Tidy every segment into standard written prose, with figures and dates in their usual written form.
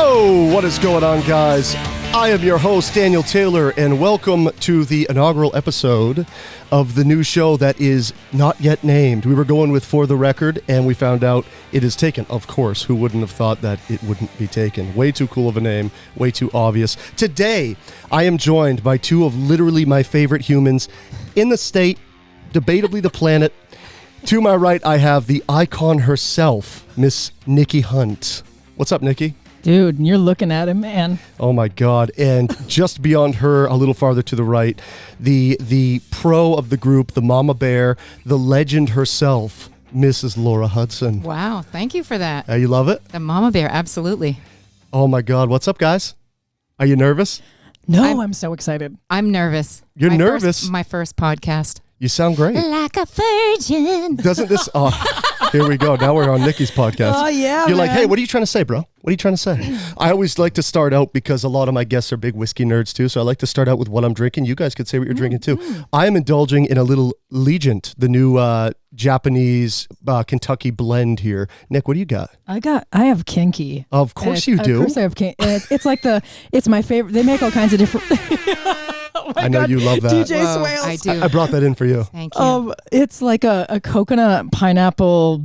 Oh, what is going on, guys? I am your host, Daniel Taylor, and welcome to the inaugural episode of the new show that is not yet named. We were going with For the Record, and we found out it is taken. Of course, who wouldn't have thought that it wouldn't be taken? Way too cool of a name, way too obvious. Today, I am joined by two of literally my favorite humans in the state, debatably the planet. To my right, I have the icon herself, Miss Nikki Hunt. What's up, Nikki? Dude, you're looking at him, man. Oh my God. And just beyond her, a little farther to the right, the pro of the group, the mama bear, the legend herself, Mrs. Laura Hudson. Wow, thank you for that. You love it? The mama bear, absolutely. Oh my God. What's up, guys? Are you nervous? No, I'm so excited. I'm nervous. You're nervous? My first podcast. You sound great. Like a virgin. Doesn't this... Oh, here we go. Now we're on Nikki's podcast. Oh, yeah, You're like, man. hey, what are you trying to say, bro? What are you trying to say? I always like to start out, because a lot of my guests are big whiskey nerds too, so I like to start out with what I'm drinking. You guys could say what you're drinking too. I am indulging in a little Legent, the new Japanese Kentucky blend here. Nick, what do you got? I have Kinky. Of course you do. Of course I have Kinky. It's like it's my favorite. They make all kinds of different... Oh my I know God. you love that. DJ Whoa, Swales. I do. I brought that in for you. Thank you. It's like a coconut pineapple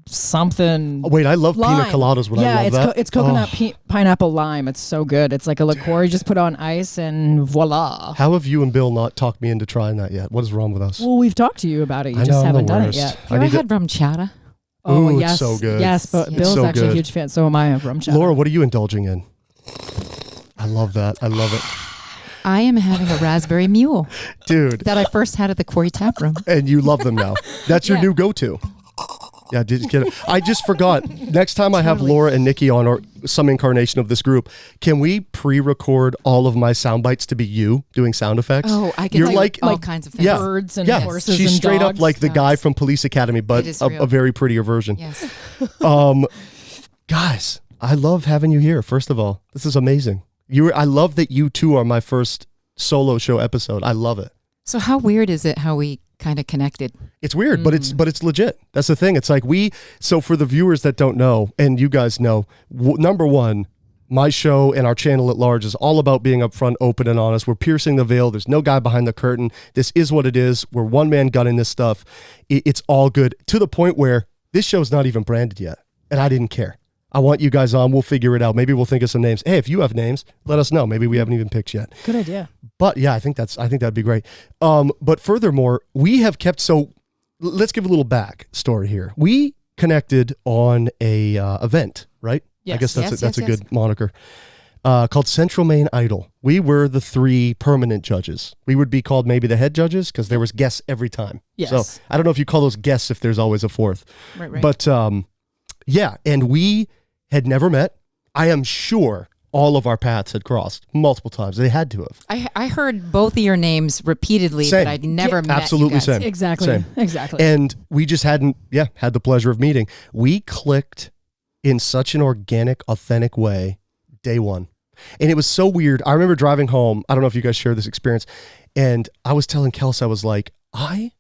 something. Oh, wait, I love lime. pina coladas when I love that. It's coconut pineapple lime. It's so good. It's like a liqueur. You just put on ice and voila. How have you and Bill not talked me into trying that yet? What is wrong with us? Well, we've talked to you about it. You I know, just I'm haven't the done it worst. yet. You ever had rum chata? Oh, Ooh, yes. it's so good. Yes, but It's Bill's so actually good. a huge fan. So am I of rum chata. Laura, what are you indulging in? I love that. I love it. I am having a raspberry mule Dude. that I first had at the Quarry Tap Room. And you love them now. That's your Yeah. new go-to. Yeah, did you get it? I just forgot. Next time I have Totally. Laura and Nikki on, or some incarnation of this group, can we pre-record all of my sound bites to be you doing sound effects? Oh, I can You're do like all kinds of things. yeah. Birds and Yeah, horses she's and straight dogs. up like the guy Dogs. from Police Academy, but It is a real. very prettier version. Yes. Guys, I love having you here. First of all, this is amazing. I love that you two are my first solo show episode. I love it. So how weird is it how we kind of connected? It's weird, but it's legit. That's the thing. It's like so for the viewers that don't know, and you guys know, number one, my show and our channel at large is all about being upfront, open, and honest. We're piercing the veil. There's no guy behind the curtain. This is what it is. We're one man gunning this stuff. It's all good, to the point where this show's not even branded yet, and I didn't care. I want you guys on. We'll figure it out. Maybe we'll think of some names. Hey, if you have names, let us know. Maybe we haven't even picked yet. Good idea. But yeah, I think that'd be great. But furthermore, we have kept, so let's give a little back story here. We connected on a event, right? Yes. I guess that's Yes, a yes, good moniker. Called Central Maine Idol. We were the three permanent judges. We would be called maybe the head judges, because there was guests every time. Yes. So I don't know if you call those guests if there's always a fourth. Right. But yeah, and we had never met. I am sure all of our paths had crossed multiple times. They had to have. I heard both of your names repeatedly, Same. but I'd never met absolutely you guys. same. Exactly. Same. Exactly. And we just hadn't, had the pleasure of meeting. We clicked in such an organic, authentic way day one. And it was so weird. I remember driving home. I don't know if you guys share this experience. And I was telling Kels, I was like, I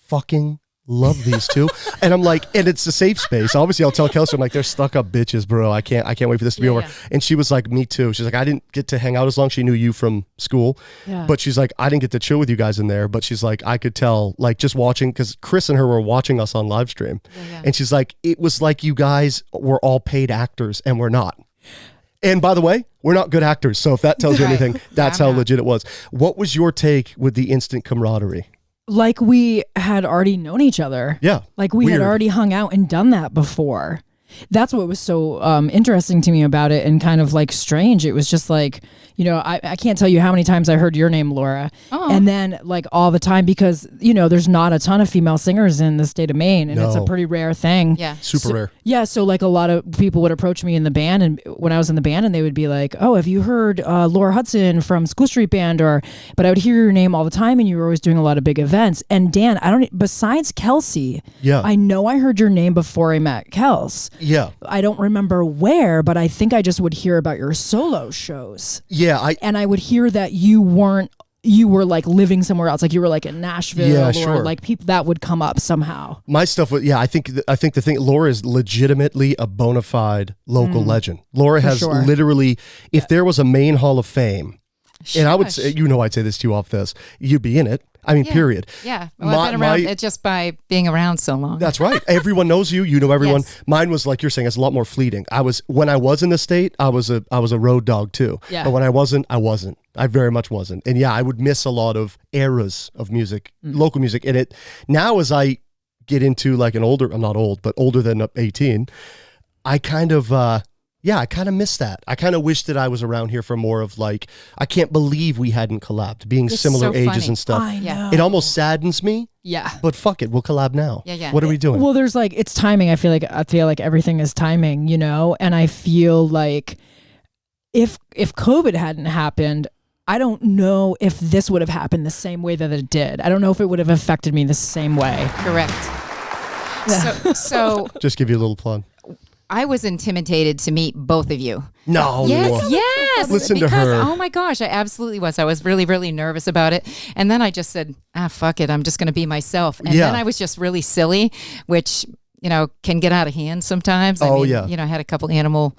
fucking love these two. And I'm like, and it's a safe space. Obviously, I'll tell Kelsey, I'm like, they're stuck up bitches, bro. I can't wait for this to be over. Yeah. And she was like, me too. She's like, I didn't get to hang out as long. She knew you from school. Yeah. But she's like, I didn't get to chill with you guys in there. But she's like, I could tell, like, just watching, because Chris and her were watching us on live stream. Yeah. And she's like, it was like you guys were all paid actors and we're not. And by the way, we're not good actors. So if that tells you anything, that's how legit it was. What was your take with the instant camaraderie? Like we had already known each other. Yeah. Like we Weird. had already hung out and done that before. That's what was so interesting to me about it, and kind of like strange. It was just like, I can't tell you how many times I heard your name, Laura. Oh. And then like all the time, because, there's not a ton of female singers in the state of Maine, and it's a No. pretty rare thing. Yeah. Super rare. Yeah, so like a lot of people would approach me in the band, and when I was in the band, and they would be like, "Oh, have you heard Laura Hudson from School Street Band?" But I would hear your name all the time, and you were always doing a lot of big events. And Dan, besides Kelsey, Yeah. I know I heard your name before I met Kels. Yeah. I don't remember where, but I think I just would hear about your solo shows. Yeah. And I would hear that you weren't you were like living somewhere else, like you were like in Nashville, or sure. like people that would come up somehow. My stuff was, I think the thing, Laura is legitimately a bona fide local legend. Laura has sure. literally, if there was a Maine Hall of Fame, and I would Shush. say, I'd say this to you off this, you'd be in it. I mean, period. Yeah. Well, I've been around it just by being around so long. That's right. Everyone knows you. You know everyone. Yes. Mine was like you're saying, it's a lot more fleeting. When I was in the state, I was a road dog too. Yeah. But when I wasn't. I very much wasn't. And I would miss a lot of eras of music, local music. And it now as I get into like I'm not old, but older than 18, I kind of I kind of miss that. I kind of wish that I was around here for more of like, I can't believe we hadn't collabed, being It's similar so ages funny. and stuff. I know. It almost saddens me, Yeah. but fuck it, we'll collab now. Yeah. What are we doing? Well, there's like, it's timing. I feel like everything is timing, and I feel like if COVID hadn't happened, I don't know if this would have happened the same way that it did. I don't know if it would have affected me the same way. Correct. So Just give you a little plug. I was intimidated to meet both of you. No. Yes. Listen to because, her. oh my gosh, I absolutely was. I was really, really nervous about it. And then I just said, fuck it. I'm just going to be myself. And then I was just really silly, which, can get out of hand sometimes. I had a couple animal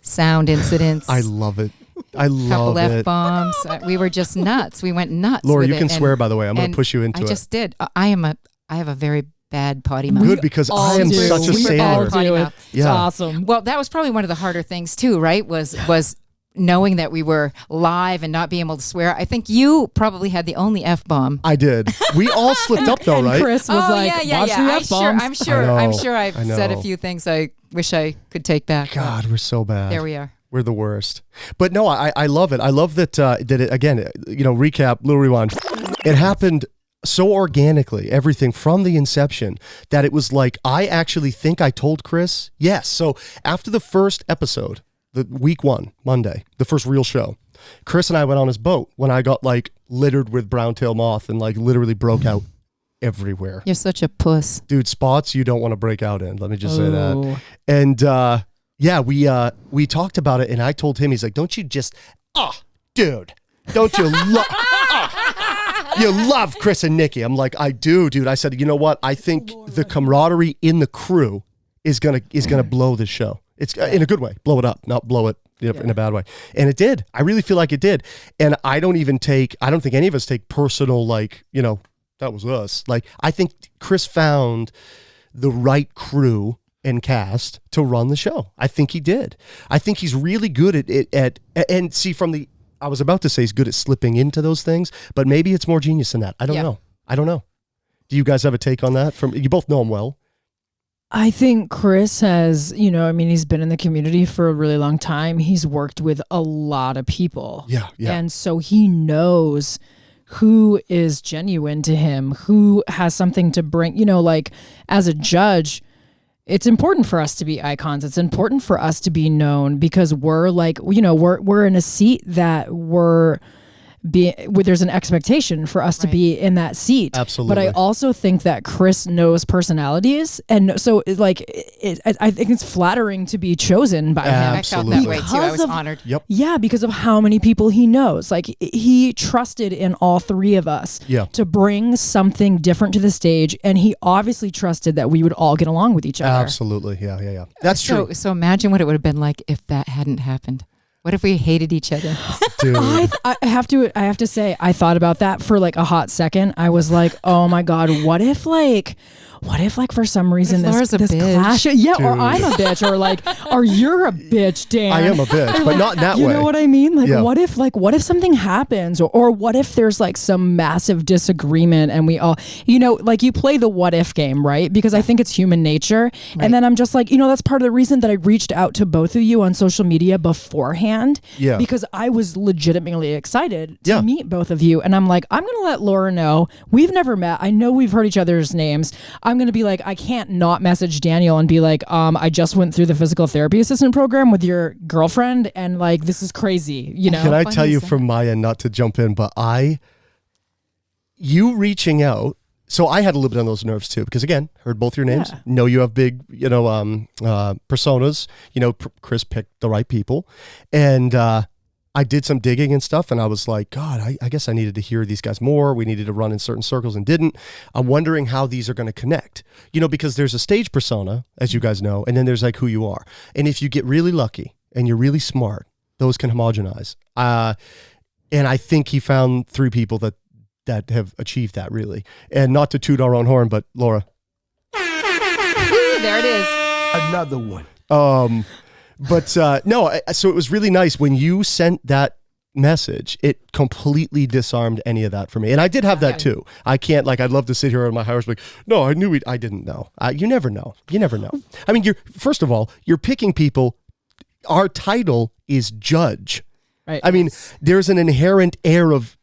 sound incidents. I love it. I love couple it. F-bombs. We were just nuts. We went nuts. Laura, with you it. can swear, by the way. I'm going to push you into I it. just did. I have a very bad potty mouth. Good, because I am do. such a We all sailor. do it. mouth. It's awesome. Well, that was probably one of the harder things too, right? Was knowing that we were live and not being able to swear. I think you probably had the only F-bomb. I did. We all slipped up though, And right? Chris was like, watch the F-bombs. I'm I sure I've know. said a few things I wish I could take back. God, we're so bad. There we are. We're the worst. But no, I love it. I love that it, again, recap, little rewind. It happened so organically, everything from the inception, that it was like, I actually think I told Chris. Yes. So after the first episode, the week 1, Monday, the first real show, Chris and I went on his boat when I got like littered with brown tail moth and like literally broke out everywhere. You're such a puss. Dude, spots you don't want to break out in. Let me just say that. Ooh. And we talked about it, and I told him, he's like, don't you just, dude, don't you love, you love Chris and Nikki. I'm like, I do, dude. I said, you know what? I think the camaraderie in the crew is gonna blow this show. It's in a good way, blow it up, not blow it in a bad way. And it did. I really feel like it did. And I don't think any of us take personal, like, that was us. Like, I think Chris found the right crew and cast to run the show. I think he did. I think he's really good and see, I was about to say he's good at slipping into those things, but maybe it's more genius than that. I don't know. Do you guys have a take on that? You both know him well. I think Chris has, he's been in the community for a really long time. He's worked with a lot of people. Yeah. And so he knows who is genuine to him, who has something to bring, like as a judge, it's important for us to be icons. It's important for us to be known because we're like, we're in a seat that there's an expectation for us to be in that seat. Absolutely. But I also think that Chris knows personalities. And so I think it's flattering to be chosen by him. I felt that way too. I was honored. Yep. Yeah, because of how many people he knows. Like he trusted in all three of us to bring something different to the stage. And he obviously trusted that we would all get along with each other. Absolutely. Yeah. That's true. So imagine what it would have been like if that hadn't happened. What if we hated each other? Dude. I have to say, I thought about that for like a hot second. I was like, oh my God, what if for some reason this Laura's a bitch? clash? Yeah, Dude. or I'm a bitch, or like, or you're a bitch, Dan. I am a bitch, but not in that You way. know what I mean? Like, Yeah. what if something happens, or what if there's like some massive disagreement and we all, like you play the what if game, right? Because I think it's human nature. Right. And then I'm just like, that's part of the reason that I reached out to both of you on social media beforehand. Yeah. Because I was legitimately excited to Yeah. meet both of you. And I'm like, I'm going to let Laura know. We've never met. I know we've heard each other's names. I'm going to be like, I can't not message Daniel and be like, I just went through the physical therapy assistant program with your girlfriend and like, this is crazy, Can I funny tell you is that? from my end, not to jump in, but you reaching out, so I had a little bit on those nerves too, because again, heard both your names, know you have big, personas, Chris picked the right people. And I did some digging and stuff, and I was like, God, I guess I needed to hear these guys more. We needed to run in certain circles and didn't. I'm wondering how these are going to connect, because there's a stage persona, as you guys know, and then there's like who you are. And if you get really lucky and you're really smart, those can homogenize. And I think he found 3 people that have achieved that, really. And not to toot our own horn, but Laura. There it is. Another one. No, so it was really nice when you sent that message. It completely disarmed any of that for me. And I did have that too. I can't, I'd love to sit here on my house like, no, I knew I didn't know. You never know. You never know. I mean, first of all, you're picking people. Our title is judge. Right. I mean, there's an inherent air of,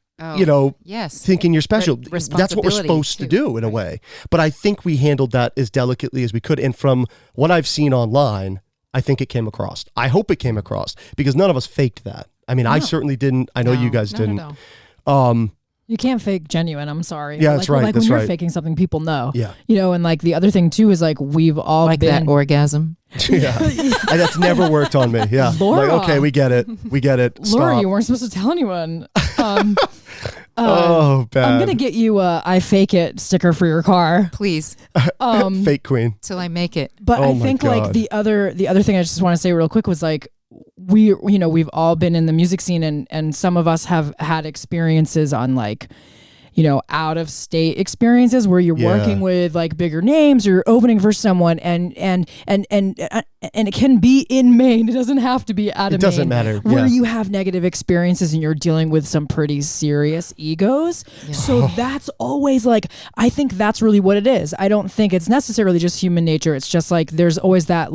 yes, thinking you're special. That's what we're supposed to do in a way. But I think we handled that as delicately as we could. And from what I've seen online, I think it came across. I hope it came across because none of us faked that. I mean, I certainly didn't. I know you guys didn't. You can't fake genuine. I'm sorry. Yeah, that's right. Like that's when you're right. faking something, people know. Yeah. And the other thing too is we've all like been that orgasm. Yeah. And that's never worked on me. Yeah. Laura. Okay, we get it. Laura, Stop. you weren't supposed to tell anyone. Oh, bad. I'm gonna get you a "I fake it" sticker for your car. Please. Fake queen. Till I make it. But Oh I my think God. the other thing I just want to say real quick was we've all been in the music scene and some of us have had experiences on out of state experiences where you're working with bigger names or you're opening for someone and it can be in Maine. It doesn't have to be out of Maine. It doesn't matter. Where Yeah. you have negative experiences and you're dealing with some pretty serious egos. Yeah. So that's always I think that's really what it is. I don't think it's necessarily just human nature. It's just there's always that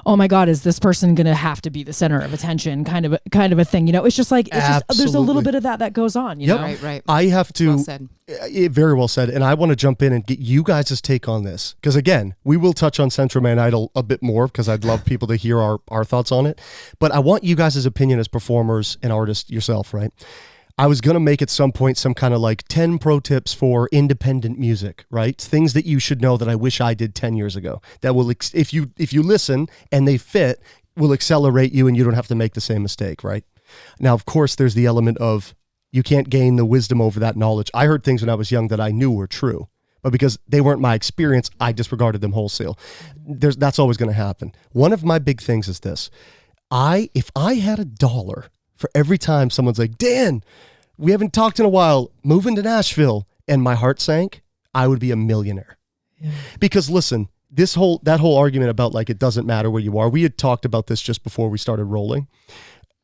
oh my God, is this person gonna have to be the center of attention kind of a thing. It's just it's just there's a little bit of that goes on. You know? Right. I have to. Well said. Very well said. And I want to jump in and get you guys' take on this. Because again, we will touch on Central Maine Idol a bit more because I'd love people to hear our thoughts on it. But I want you guys' opinion as performers and artists yourself, right? I was going to make at some point some kind of 10 pro tips for independent music, right? Things that you should know that I wish I did 10 years ago. That will, if you listen and they fit, will accelerate you and you don't have to make the same mistake, right? Now, of course, there's the element of you can't gain the wisdom over that knowledge. I heard things when I was young that I knew were true, but because they weren't my experience, I disregarded them wholesale. That's always going to happen. One of my big things is this. If I had $1 for every time someone's like, Dan, we haven't talked in a while, moving to Nashville, and my heart sank, I would be a millionaire. Yeah. Because listen, that whole argument about it doesn't matter where you are, we had talked about this just before we started rolling.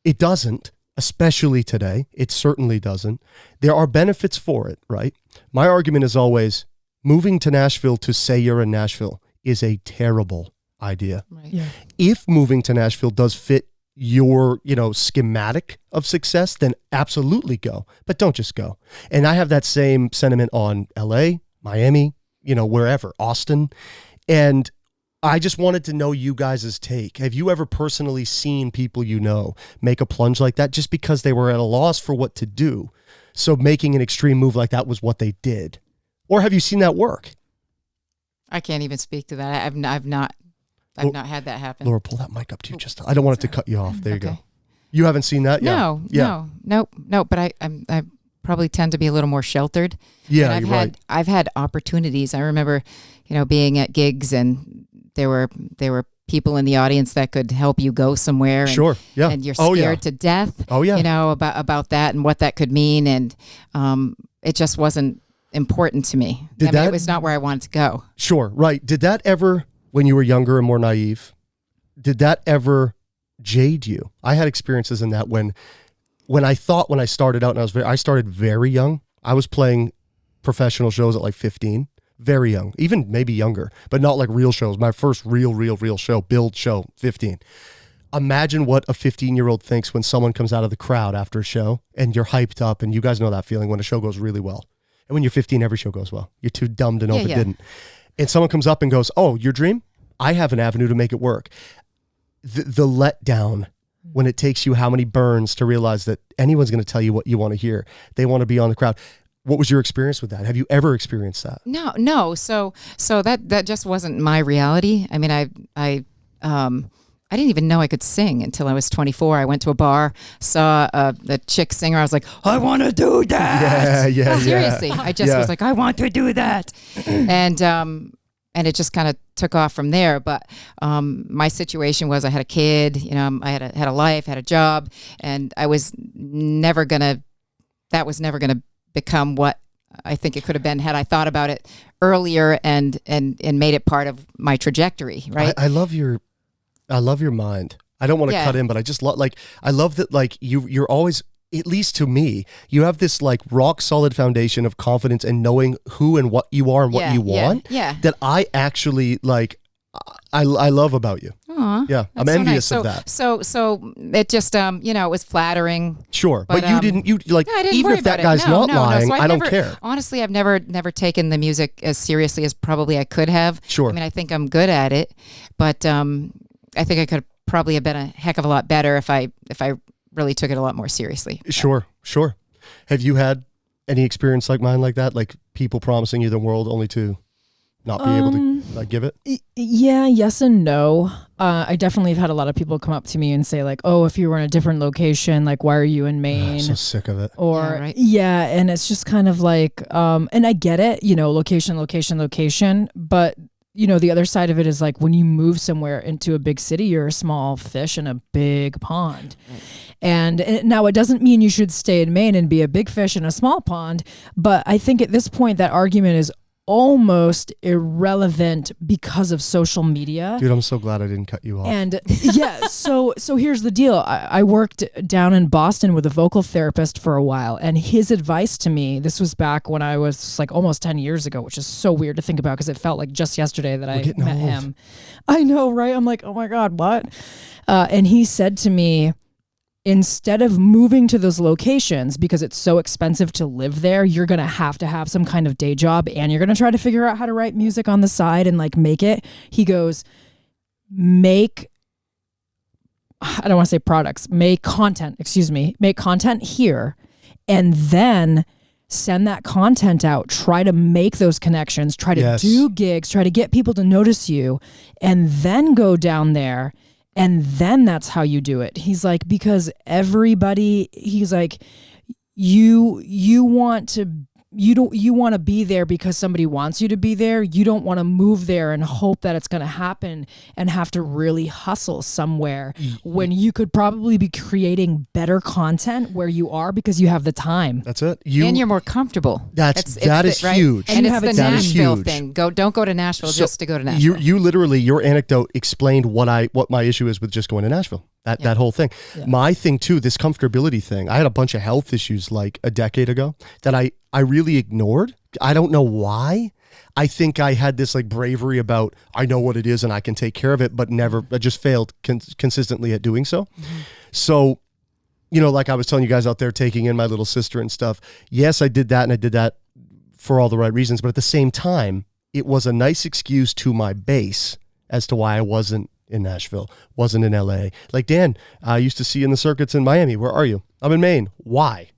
It doesn't. Especially today, it certainly doesn't. There are benefits for it, right? My argument is always moving to Nashville to say you're in Nashville is a terrible idea. Right. Yeah. If moving to Nashville does fit your, schematic of success, then absolutely go, but don't just go. And I have that same sentiment on LA, Miami, wherever, Austin. And I just wanted to know you guys' take. Have you ever personally seen people make a plunge like that just because they were at a loss for what to do? So making an extreme move like that was what they did. Or have you seen that work? I can't even speak to that. I've not had that happen. Laura, pull that mic up to you. I don't want it to cut you off. There you go. You haven't seen that? No, yeah. No. But I probably tend to be a little more sheltered. Yeah, you're right. I've had opportunities. I remember, being at gigs and there were people in the audience that could help you go somewhere. And, sure. Yeah. And you're scared to death. Oh yeah. About that and what that could mean, and it just wasn't important to me. It was not where I wanted to go. Sure. Right. Did that ever, when you were younger and more naive, did that ever jade you? I had experiences in that when I started out, and I started very young. I was playing professional shows at 15. Very young, even maybe younger, but not real shows. My first real show, build show, 15. Imagine what a 15-year-old thinks when someone comes out of the crowd after a show and you're hyped up, and you guys know that feeling when a show goes really well. And when you're 15, every show goes well. You're too dumb to know if it didn't. And someone comes up and goes, oh, your dream? I have an avenue to make it work. The letdown when it takes you how many burns to realize that anyone's going to tell you what you want to hear. They want to be on the crowd. What was your experience with that? Have you ever experienced that? So that just wasn't my reality. I mean, I I didn't even know I could sing until I was 24. I went to a bar, saw the chick singer. I was like, I want to do that. Yeah. Seriously, I just was like, I want to do that, and it just kind of took off from there. But my situation was I had a kid, I had a life, had a job, and that was never gonna become what I think it could have been had I thought about it earlier and made it part of my trajectory. Right. I love your mind. I don't want to cut in, but I just love I love that you're always, at least to me, you have this rock solid foundation of confidence and knowing who and what you are and what you want. Yeah. That I actually I love about you. Aww, yeah, I'm envious of that. So it just it was flattering. Sure, but you didn't. I didn't even if that guy's not lying, so I don't care. Honestly, I've never taken the music as seriously as probably I could have. Sure. I mean, I think I'm good at it, but I think I could probably have been a heck of a lot better if I really took it a lot more seriously. Sure. Have you had any experience like mine, like that? Like people promising you the world only to not be able to give it? Yeah, yes and no. I definitely have had a lot of people come up to me and say oh, if you were in a different location, why are you in Maine? I'm so sick of it. Or and it's just kind of and I get it, location, but the other side of it is when you move somewhere into a big city, you're a small fish in a big pond. Right. And now it doesn't mean you should stay in Maine and be a big fish in a small pond, but I think at this point that argument is almost irrelevant because of social media. Dude, I'm so glad I didn't cut you off. And so here's the deal. I worked down in Boston with a vocal therapist for a while, and his advice to me, this was back when I was almost 10 years ago, which is so weird to think about because it felt like just yesterday that I met him. I know, right? I'm like, oh my God, what? And he said to me, instead of moving to those locations because it's so expensive to live there, you're going to have some kind of day job and you're going to try to figure out how to write music on the side and make it. He goes, make content here and then send that content out. Try to make those connections, try to do gigs, try to get people to notice you, and then go down there. And then that's how you do it. He's like, because everybody, he's like, you want to be there because somebody wants you to be there. You don't want to move there and hope that it's going to happen and have to really hustle somewhere when you could probably be creating better content where you are because you have the time. That's it. And you're more comfortable. That is huge. And it's the Nashville thing. Don't go to Nashville just to go to Nashville. You literally, your anecdote explained what my issue is with just going to Nashville. That whole thing. Yeah. My thing too, this comfortability thing. I had a bunch of health issues a decade ago that I really ignored. I don't know why. I think I had this bravery about I know what it is and I can take care of it, but I just failed consistently at doing so. Mm-hmm. So, I was telling you guys out there taking in my little sister and stuff. Yes, I did that and I did that for all the right reasons. But at the same time, it was a nice excuse to my base as to why I wasn't in Nashville, wasn't in LA. Dan, I used to see you in the circuits in Miami. Where are you? I'm in Maine. Why?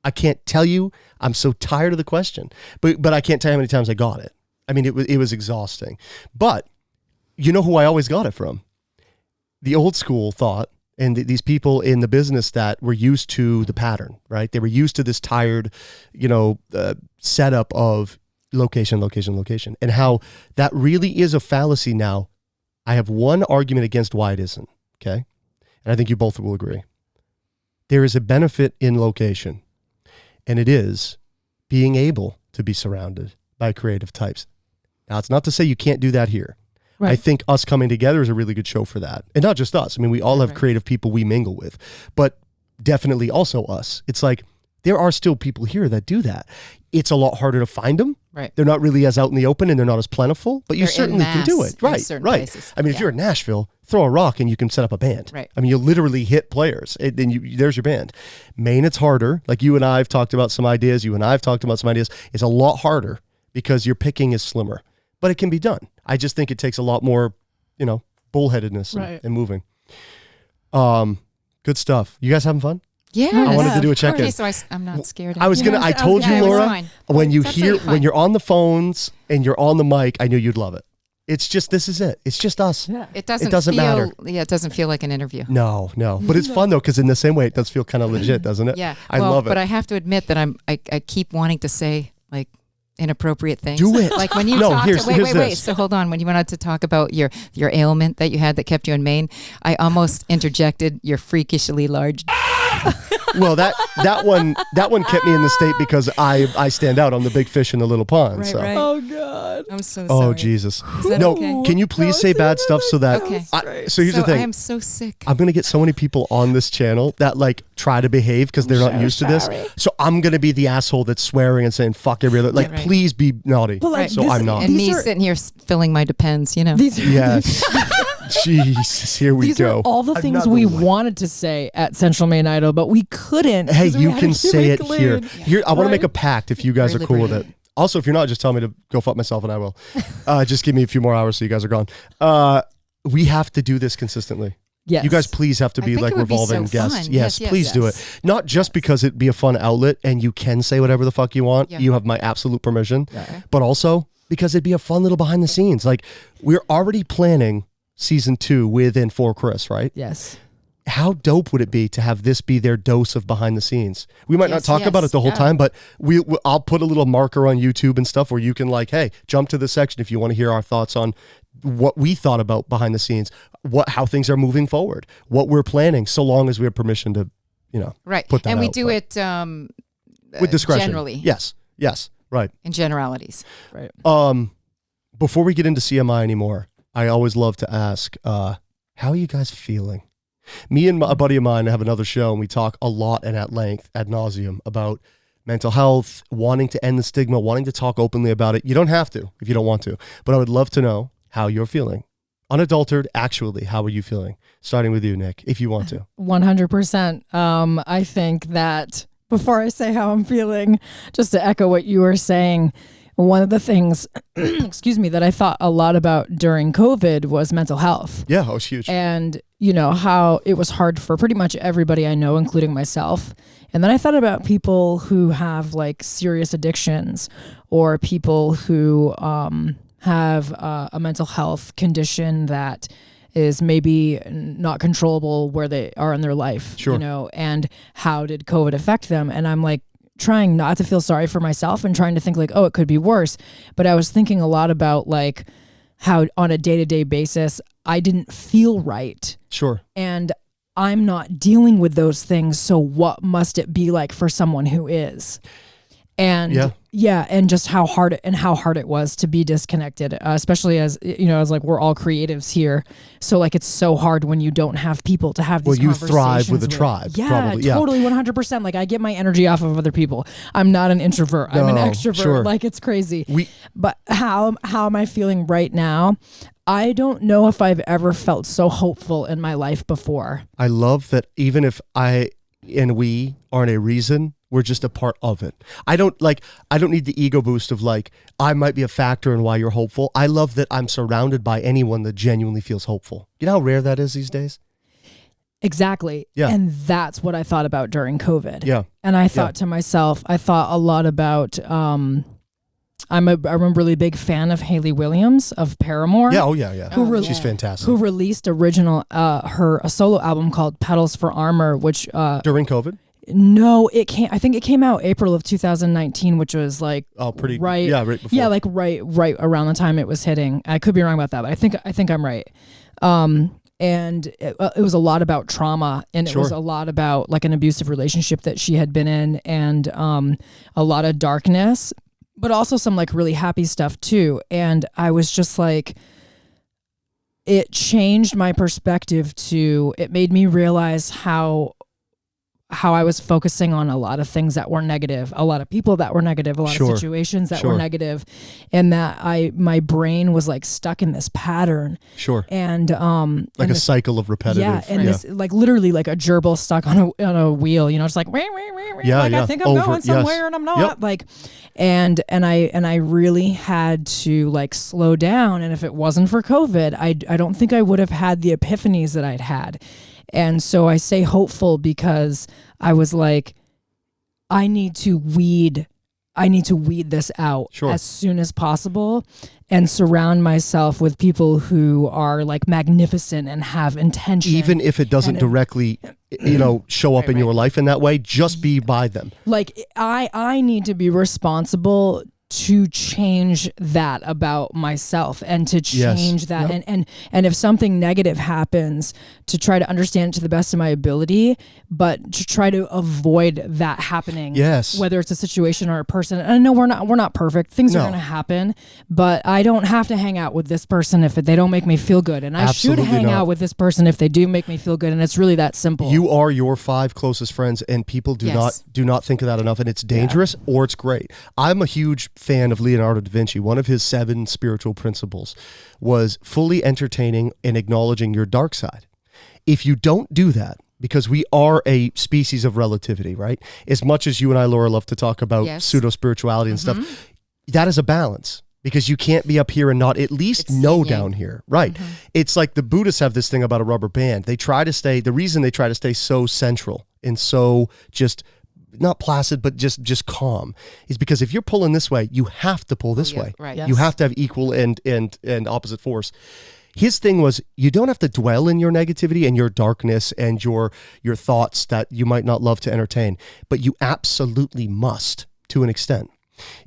I can't tell you. I'm so tired of the question, but I can't tell you how many times I got it. I mean, it was exhausting. But you know who I always got it from? The old school thought, and these people in the business that were used to the pattern, right? They were used to this tired, setup of location, and how that really is a fallacy now. I have one argument against why it isn't, okay? And I think you both will agree. There is a benefit in location, and it is being able to be surrounded by creative types. Now, it's not to say you can't do that here. Right. I think us coming together is a really good show for that. And not just us. I mean, we all have creative people we mingle with, but definitely also us. It's there are still people here that do that. It's a lot harder to find them. Right. They're not really as out in the open and they're not as plentiful, but you certainly can do it. Right. Places. I mean, if you're in Nashville, throw a rock and you can set up a band. Right. I mean, you'll literally hit players and then there's your band. Maine, it's harder. You and I have talked about some ideas. It's a lot harder because your picking is slimmer, but it can be done. I just think it takes a lot more, bullheadedness and moving. Good stuff. You guys having fun? Yeah, I wanted to do a check-in. Okay, so I'm not scared. I told you, Laura, when you're on the phones and you're on the mic, I knew you'd love it. It's just, this is it. It's just us. Yeah. It doesn't matter. Yeah, it doesn't feel like an interview. No. But it's fun though, because in the same way, it does feel kind of legit, doesn't it? Yeah. I love it. But I have to admit that I keep wanting to say like inappropriate things. Do it. Like when you wait. So hold on. When you went out to talk about your ailment that you had that kept you in Maine, I almost interjected your freakishly large. Well, that one kept me in the state because I stand out. I'm the big fish in the little pond. Right, so. right. Oh God. I'm so sorry. Oh Jesus. Is that okay? Can you please say bad stuff so that? Okay. So here's the thing. I am so sick. I'm gonna get so many people on this channel that like try to behave because they're not used to this. So I'm gonna be the asshole that's swearing and saying fuck every other. Like, please be naughty. But, like, so I'm not. And me sitting here filling my Depends, you know. Yes. Jesus, here we These go. are all the things we wanted to say at Central Maine Idol, but we couldn't. Hey, you can say it here. Here, I want to make a pact if you guys are cool with it. Also, if you're not, just tell me to go fuck myself and I will. Just give me a few more hours so you guys are gone. We have to do this consistently. Yes. You guys please have to be like revolving guests. Yes, please do it. Not just because it'd be a fun outlet and you can say whatever the fuck you want. Yeah. You have my absolute permission. Yeah. But also because it'd be a fun little behind the scenes. Like, we're already planning season 2 with and for Chris, right? Yes. How dope would it be to have this be their dose of behind the scenes? We might not talk about it the whole time, but I'll put a little marker on YouTube and stuff where you can like, hey, jump to the section if you want to hear our thoughts on what we thought about behind the scenes, how things are moving forward, what we're planning, so long as we have permission to, put that and we out, do it with discretion. Generally. Yes, right. In generalities. Right. Before we get into CMI anymore, I always love to ask, how are you guys feeling? Me and a buddy of mine have another show, and we talk a lot and at length, ad nauseum, about mental health, wanting to end the stigma, wanting to talk openly about it. You don't have to if you don't want to, but I would love to know how you're feeling. Unadulterated, actually, how are you feeling? Starting with you, Nick, if you want to. 100%. I think that before I say how I'm feeling, just to echo what you were saying, one of the things, excuse me, that I thought a lot about during COVID was mental health. Yeah, it was huge. And, how it was hard for pretty much everybody I know, including myself. And then I thought about people who have like serious addictions or people who have a mental health condition that is maybe not controllable where they are in their life, sure. And how did COVID affect them? And I'm like, trying not to feel sorry for myself and trying to think like, oh, it could be worse. But I was thinking a lot about like how on a day-to-day basis, I didn't feel right. Sure. And I'm not dealing with those things. So what must it be like for someone who is? And and just how hard it was to be disconnected, especially as as like we're all creatives here, so like it's so hard when you don't have people to have these conversations. Well, you thrive with a tribe. Probably. Totally, 100%. Like I get my energy off of other people. I'm not an introvert. I'm an extrovert. Sure. Like it's crazy. But how am I feeling right now? I don't know if I've ever felt so hopeful in my life before. I love that even if I and we aren't a reason, we're just a part of it. I don't need the ego boost of like, I might be a factor in why you're hopeful. I love that I'm surrounded by anyone that genuinely feels hopeful. You know how rare that is these days? Exactly. Yeah. And that's what I thought about during COVID. Yeah. And I thought to myself, I thought a lot about, I'm a really big fan of Hayley Williams of Paramore. Yeah. Oh yeah. She's fantastic. Who released a solo album called Petals for Armor, which, during COVID? No, I think it came out April of 2019, which was like pretty right. Yeah, right before. Yeah, like right around the time it was hitting. I could be wrong about that, but I think I'm right. And it was a lot about trauma, and it was a lot about like an abusive relationship that she had been in, and a lot of darkness, but also some like really happy stuff too. And I was just like, it changed my perspective it made me realize how I was focusing on a lot of things that were negative, a lot of people that were negative, a lot of situations that were negative, and that my brain was like stuck in this pattern. Sure. And like a cycle of repetitive. Yeah, and this like literally like a gerbil stuck on a wheel, just like I think I'm going somewhere and I'm not. Like and I really had to like slow down, and if it wasn't for COVID, I don't think I would have had the epiphanies that I'd had. And so I say hopeful because I was like, I need to weed I need to weed this out as soon as possible and surround myself with people who are like magnificent and have intention. Even if it doesn't directly, show up in your life in that way, just be by them. Like I need to be responsible to change that about myself and to change that. And if something negative happens, to try to understand it to the best of my ability, but to try to avoid that happening. Yes. Whether it's a situation or a person. And I know we're not perfect. Things are going to happen, but I don't have to hang out with this person if they don't make me feel good. And I should hang out with this person if they do make me feel good. And it's really that simple. You are your 5 closest friends, and people do not think of that enough. And it's dangerous or it's great. I'm a huge fan of Leonardo da Vinci. One of his 7 spiritual principles was fully entertaining and acknowledging your dark side. If you don't do that, because we are a species of relativity, right? As much as you and I, Laura, love to talk about pseudo-spirituality and stuff, that is a balance, because you can't be up here and not at least know down here, right? It's like the Buddhists have this thing about a rubber band. The reason they try to stay so central and so just not placid, but just calm, is because if you're pulling this way, you have to pull this way. Right. You have to have equal and opposite force. His thing was, you don't have to dwell in your negativity and your darkness and your thoughts that you might not love to entertain, but you absolutely must, to an extent.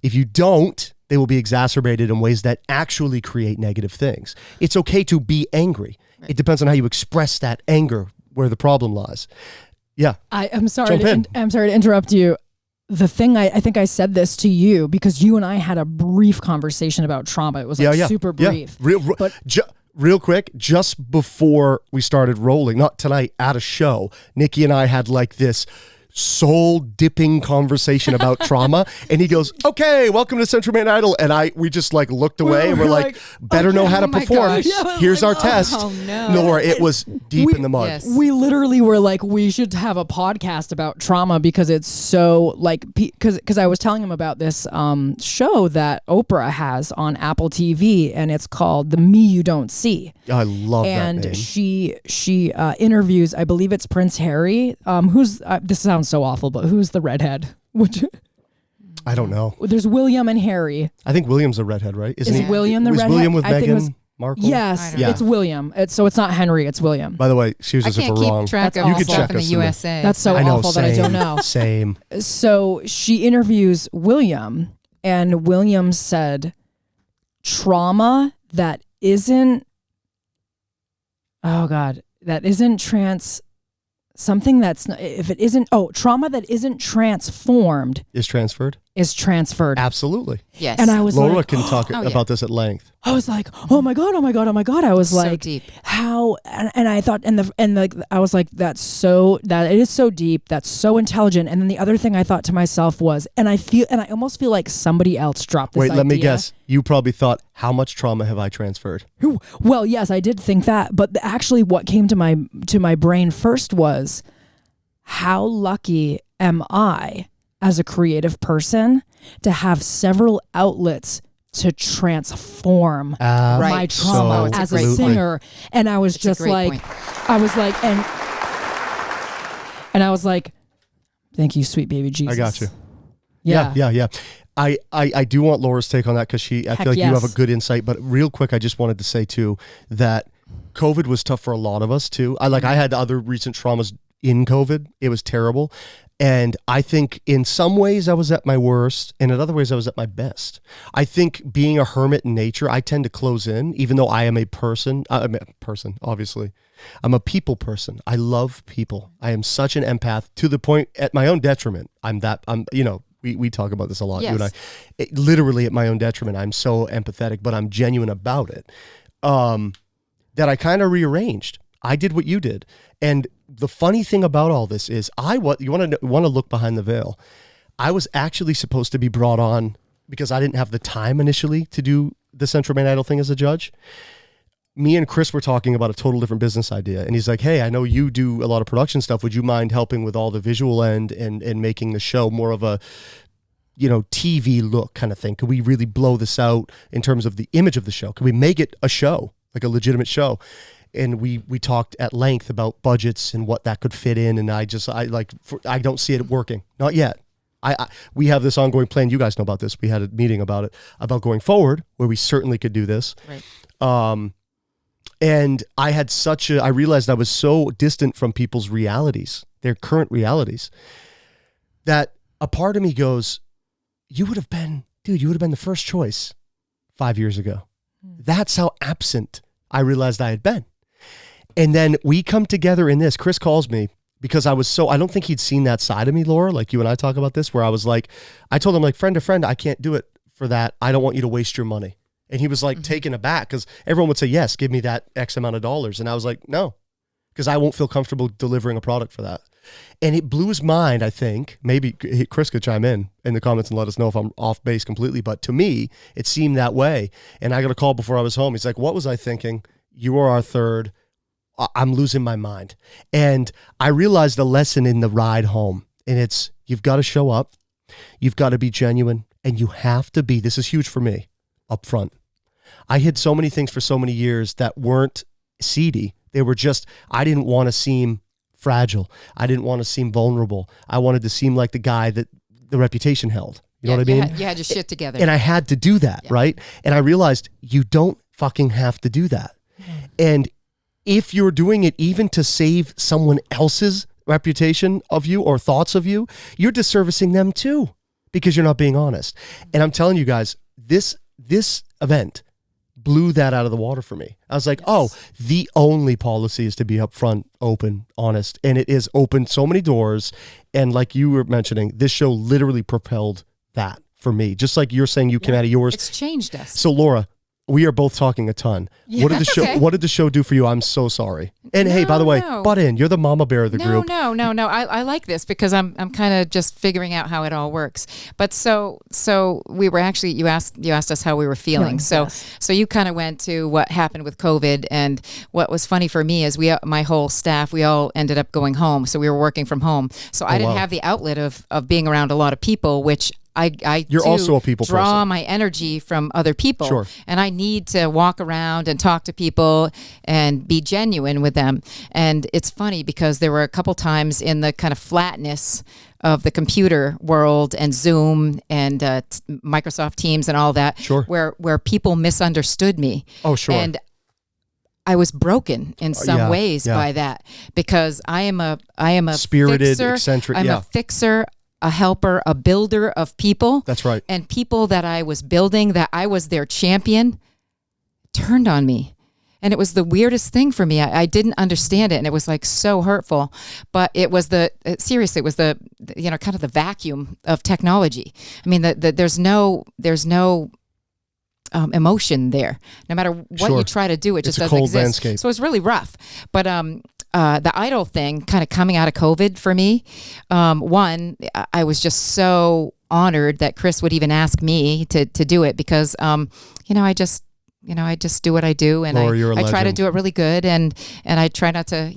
If you don't, they will be exacerbated in ways that actually create negative things. It's okay to be angry. Right. It depends on how you express that anger, where the problem lies. Yeah. I'm sorry to interrupt you. The thing, I think I said this to you because you and I had a brief conversation about trauma. It was super brief. Real quick, just before we started rolling, not tonight, at a show, Nikki and I had like this soul-dipping conversation about trauma, and he goes, "Okay, welcome to Central Maine Idol," and we just like looked away, and we're like, better know how to perform. Here's our test. Oh, no. Laura, it was deep in the mud. Yes. We literally were like, we should have a podcast about trauma because it's so like, because I was telling him about this show that Oprah has on Apple TV, and it's called The Me You Don't See. I love that name. And she interviews, I believe it's Prince Harry, who's this sounds so awful, but who's the redhead? I don't know. There's William and Harry. I think William's a redhead, right? Is William the redhead? William with Meghan Markle? Yes, it's William. So it's not Henry, it's William. By the way, she was super wrong. Track of you could check in the USA. That's so awful that I don't know. Same. So she interviews William, and William said, trauma that isn't, something that's not, if it isn't, trauma that isn't transformed is transferred. Absolutely. Yes. And I was Laura like, can talk about this at length. I was like, oh my God. I was like, deep. How, and I thought, I was like, that it is so deep. That's so intelligent. And then the other thing I thought to myself was, and I almost feel like somebody else dropped this idea. Wait, let me guess. You probably thought, how much trauma have I transferred? Well, yes, I did think that. But actually what came to my brain first was, how lucky am I as a creative person to have several outlets to transform my trauma as a singer. And I was just like, and I was like, thank you, sweet baby Jesus. I got you. Yeah. I do want Laura's take on that, because I feel like you have a good insight. But real quick, I just wanted to say too that COVID was tough for a lot of us too. I had other recent traumas in COVID. It was terrible. And I think in some ways I was at my worst, and in other ways I was at my best. I think being a hermit in nature, I tend to close in, even though I am a person, obviously. I'm a people person. I love people. I am such an empath, to the point at my own detriment. We talk about this a lot, you and I. Literally at my own detriment, I'm so empathetic, but I'm genuine about it. That I kind of rearranged. I did what you did. And the funny thing about all this is, you want to look behind the veil. I was actually supposed to be brought on because I didn't have the time initially to do the Central Maine Idol thing as a judge. Me and Chris were talking about a total different business idea. And he's like, hey, I know you do a lot of production stuff. Would you mind helping with all the visual end and making the show more of a, TV look kind of thing? Could we really blow this out in terms of the image of the show? Could we make it a show, like a legitimate show? And we talked at length about budgets and what that could fit in. And I don't see it working. Not yet. We have this ongoing plan. You guys know about this. We had a meeting about it, about going forward, where we certainly could do this. Right. And I realized I was so distant from people's realities, their current realities, that a part of me goes, you would have been the first choice 5 years ago. That's how absent I realized I had been. And then we come together in this. Chris calls me because I don't think he'd seen that side of me, Laura, like you and I talk about this, where I was like, I told him, like, friend to friend, I can't do it for that. I don't want you to waste your money. And he was like taken aback, because everyone would say, yes, give me that X amount of dollars. And I was like, no, because I won't feel comfortable delivering a product for that. And it blew his mind, I think. Maybe Chris could chime in the comments and let us know if I'm off base completely. But to me, it seemed that way. And I got a call before I was home. He's like, what was I thinking? You are our third. I'm losing my mind. And I realized a lesson in the ride home. And it's, you've got to show up. You've got to be genuine. And you have to be, this is huge for me, up front. I hid so many things for so many years that weren't seedy. They were just, I didn't want to seem fragile. I didn't want to seem vulnerable. I wanted to seem like the guy that the reputation held. You know what I mean? You had your shit together. And I had to do that, right? And I realized you don't fucking have to do that. And if you're doing it even to save someone else's reputation of you or thoughts of you, you're disservicing them too, because you're not being honest. And I'm telling you guys, this event blew that out of the water for me. I was like, oh, the only policy is to be upfront, open, honest. And it has opened so many doors. And like you were mentioning, this show literally propelled that for me. Just like you're saying you came out of yours. It's changed us. So Laura, we are both talking a ton. Yeah, what did the show do for you? I'm so sorry. And hey, by the way, butt in. You're the mama bear of the group. No. I like this because I'm kind of just figuring out how it all works. But so we were actually, you asked us how we were feeling. So you kind of went to what happened with COVID, and what was funny for me is my whole staff, we all ended up going home. So we were working from home. So I didn't have the outlet of being around a lot of people, which You're also a people draw person. My energy from other people. Sure. And I need to walk around and talk to people and be genuine with them. And it's funny because there were a couple times in the kind of flatness of the computer world and Zoom and Microsoft Teams and all that, where people misunderstood me. Oh, sure. And I was broken in some ways by that, because I am a spirited, fixer. eccentric. I'm a fixer, a helper, a builder of people. That's right. And people that I was building, that I was their champion, turned on me. And it was the weirdest thing for me. I didn't understand it, and it was like so hurtful. But it was seriously, it was the kind of the vacuum of technology. I mean, there's no emotion there. No matter what you try to do, it just doesn't exist. Landscape. So it's really rough. But the idol thing kind of coming out of COVID for me, one, I was just so honored that Chris would even ask me to do it, because I just do what I do, and Laura, I try to do it really good, and I try not to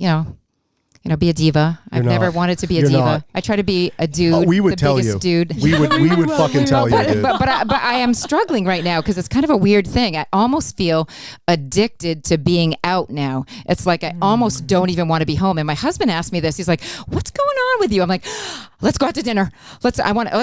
be a diva. I've never wanted to be a diva. Not. I try to be a dude. We would tell you. Dude. We would fucking tell you, dude. But I am struggling right now because it's kind of a weird thing. I almost feel addicted to being out now. It's like I almost don't even want to be home. And my husband asked me this. He's like, "What's going on with you?" I'm like, "Let's go out to dinner. Let's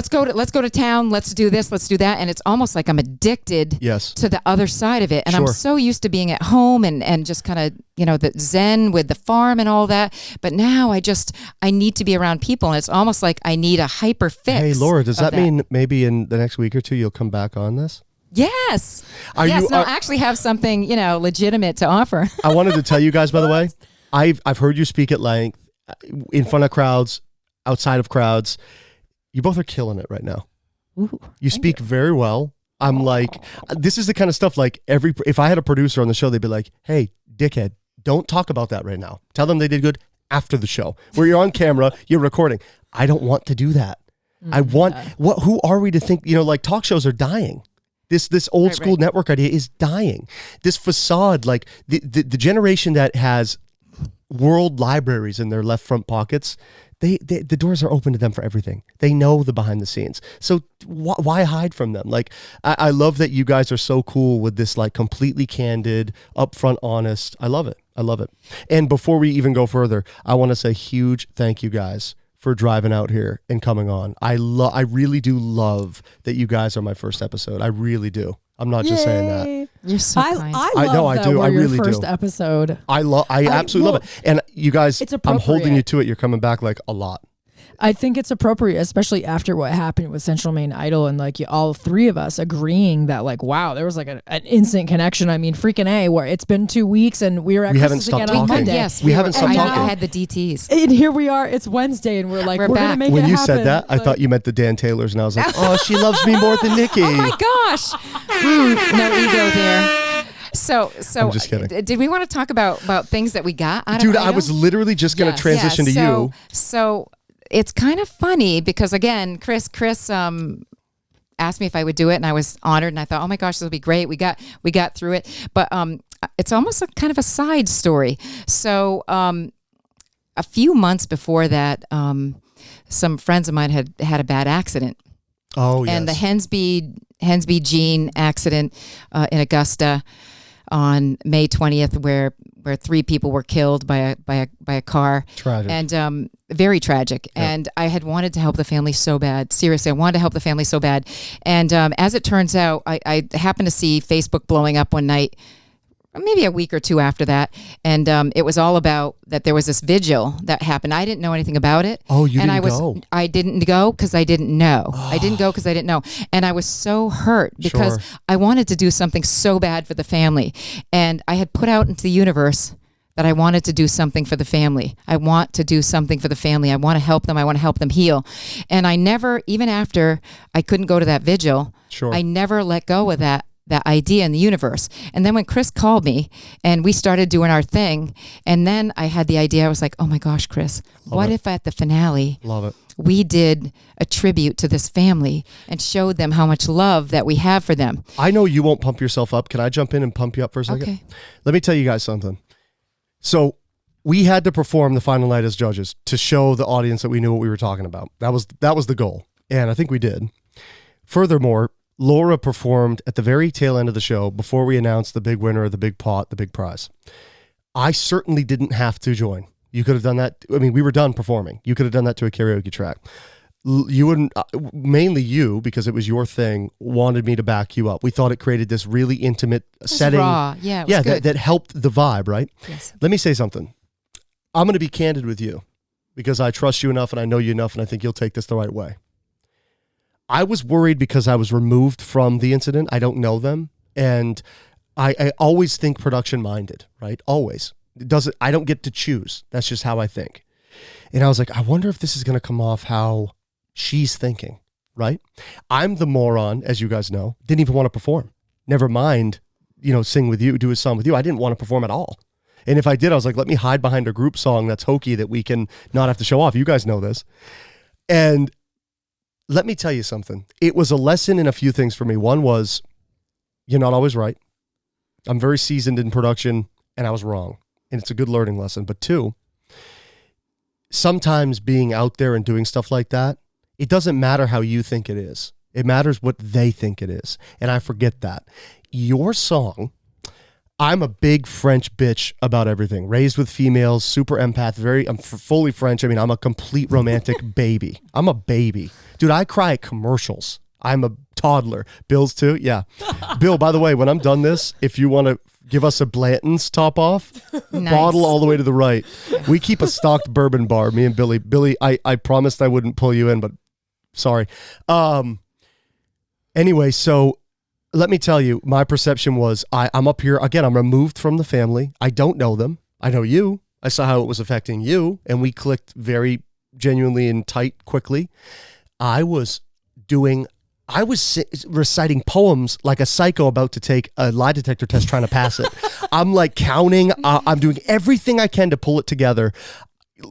go to town. Let's do this. Let's do that." And it's almost like I'm addicted to the other side of it. And I'm so used to being at home and just kind of the zen with the farm and all that. But now I need to be around people, and it's almost like I need a hyper fix. Hey, Laura, does that mean maybe in the next week or two you'll come back on this? Yes. I'll actually have something legitimate to offer. I wanted to tell you guys, by the way, I've heard you speak at length, in front of crowds, outside of crowds. You both are killing it right now. Ooh, you speak very well. I'm like, this is the kind of stuff like if I had a producer on the show, they'd be like, "Hey, dickhead, don't talk about that right now. Tell them they did good after the show, where you're on camera, you're recording." I don't want to do that. I want, who are we to think, like talk shows are dying. This old school network idea is dying. This facade, like the generation that has world libraries in their left front pockets, the doors are open to them for everything. They know the behind the scenes. So why hide from them? Like, I love that you guys are so cool with this, like completely candid, upfront, honest. I love it. I love it. And before we even go further, I want to say huge thank you guys for driving out here and coming on. I really do love that you guys are my first episode. I really do. I'm not just saying that. You're so kind. I love know I that do. we're I your really first do. episode. I absolutely love it. And you guys, it's I'm holding appropriate. you to it. You're coming back like a lot. I think it's appropriate, especially after what happened with Central Maine Idol and like all three of us agreeing that like, wow, there was like an instant connection. I mean, freaking A, where it's been 2 weeks and we were at haven't Christmas stopped again on talking. Monday. Yes, we haven't stopped I talking. had the DTs. And here we are, it's Wednesday and we're like, we're back. gonna make When it you happen. said that, I thought you meant the Dan Taylors, and I was like, oh, she loves me more than Nikki. Oh my gosh. No ego there. So I'm just kidding. Did we want to talk about things that we got out Dude, of I was literally just going to Yes. transition to you. So it's kind of funny because again, Chris asked me if I would do it, and I was honored, and I thought, oh my gosh, this will be great. We got through it, but it's almost kind of a side story. So a few months before that, some friends of mine had a bad accident. Oh, yes. And the Hensby Jean accident in Augusta on May 20th, where 3 people were killed by a car. Tragic. And very tragic. Yep. And I had wanted to help the family so bad. Seriously, I wanted to help the family so bad. And as it turns out, I happened to see Facebook blowing up one night, maybe a week or two after that, and it was all about that there was this vigil that happened. I didn't know anything about it. Oh, you and didn't go? I didn't go because I didn't know. I didn't go because I didn't know. And I was so hurt because Sure. I wanted to do something so bad for the family. And I had put out into the universe that I wanted to do something for the family. I want to do something for the family. I want to help them. I want to help them heal. And I never, even after I couldn't go to that vigil, Sure. I never let go of that idea in the universe. And then when Chris called me and we started doing our thing, and then I had the idea, I was like, oh my gosh, Chris, what if at the finale, Love it. we did a tribute to this family and showed them how much love that we have for them? I know you won't pump yourself up. Can I jump in and pump you up for a second? Okay. Let me tell you guys something. So we had to perform the final night as judges to show the audience that we knew what we were talking about. That was the goal. And I think we did. Furthermore, Laura performed at the very tail end of the show before we announced the big winner, the big pot, the big prize. I certainly didn't have to join. You could have done that. I mean, we were done performing. You could have done that to a karaoke track. You wouldn't, mainly you, because it was your thing, wanted me to back you up. We thought it created this really intimate setting. Raw. Yeah, it was good. That helped the vibe, right? Yes. Let me say something. I'm going to be candid with you because I trust you enough and I know you enough and I think you'll take this the right way. I was worried because I was removed from the incident. I don't know them. And I always think production minded, right? Always. I don't get to choose. That's just how I think. And I was like, I wonder if this is going to come off how she's thinking, right? I'm the moron, as you guys know, didn't even want to perform. Never mind, sing with you, do a song with you. I didn't want to perform at all. And if I did, I was like, let me hide behind a group song that's hokey that we can not have to show off. You guys know this. And let me tell you something. It was a lesson in a few things for me. One was, you're not always right. I'm very seasoned in production, and I was wrong. And it's a good learning lesson. But 2, sometimes being out there and doing stuff like that, it doesn't matter how you think it is. It matters what they think it is. And I forget that. Your song, I'm a big French bitch about everything. Raised with females, super empath, I'm fully French. I mean, I'm a complete romantic baby. I'm a baby. Dude, I cry at commercials. I'm a toddler. Bill's too? Yeah. Bill, by the way, when I'm done this, if you want to give us a Blanton's top off, Nice. Bottle all the way to the right. We keep a stocked bourbon bar, me and Billy. Billy, I promised I wouldn't pull you in, but sorry. Anyway, so let me tell you, my perception was I'm up here. Again, I'm removed from the family. I don't know them. I know you. I saw how it was affecting you, and we clicked very genuinely and tight quickly. I was reciting poems like a psycho about to take a lie detector test trying to pass it. I'm like counting. I'm doing everything I can to pull it together.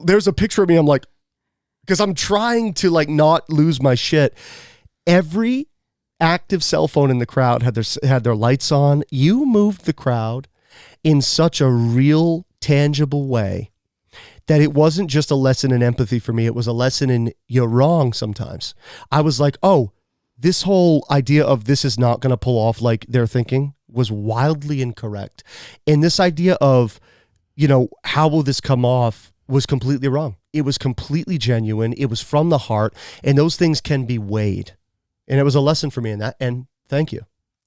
There's a picture of me. I'm like, because I'm trying to like not lose my shit. Every active cell phone in the crowd had their lights on. You moved the crowd in such a real, tangible way that it wasn't just a lesson in empathy for me. It was a lesson in you're wrong sometimes. I was like, oh, this whole idea of this is not going to pull off like they're thinking was wildly incorrect. And this idea of, how will this come off was completely wrong. it was completely genuine. It was from the heart, and those things can be weighed. And it was a lesson for me in that. And thank you.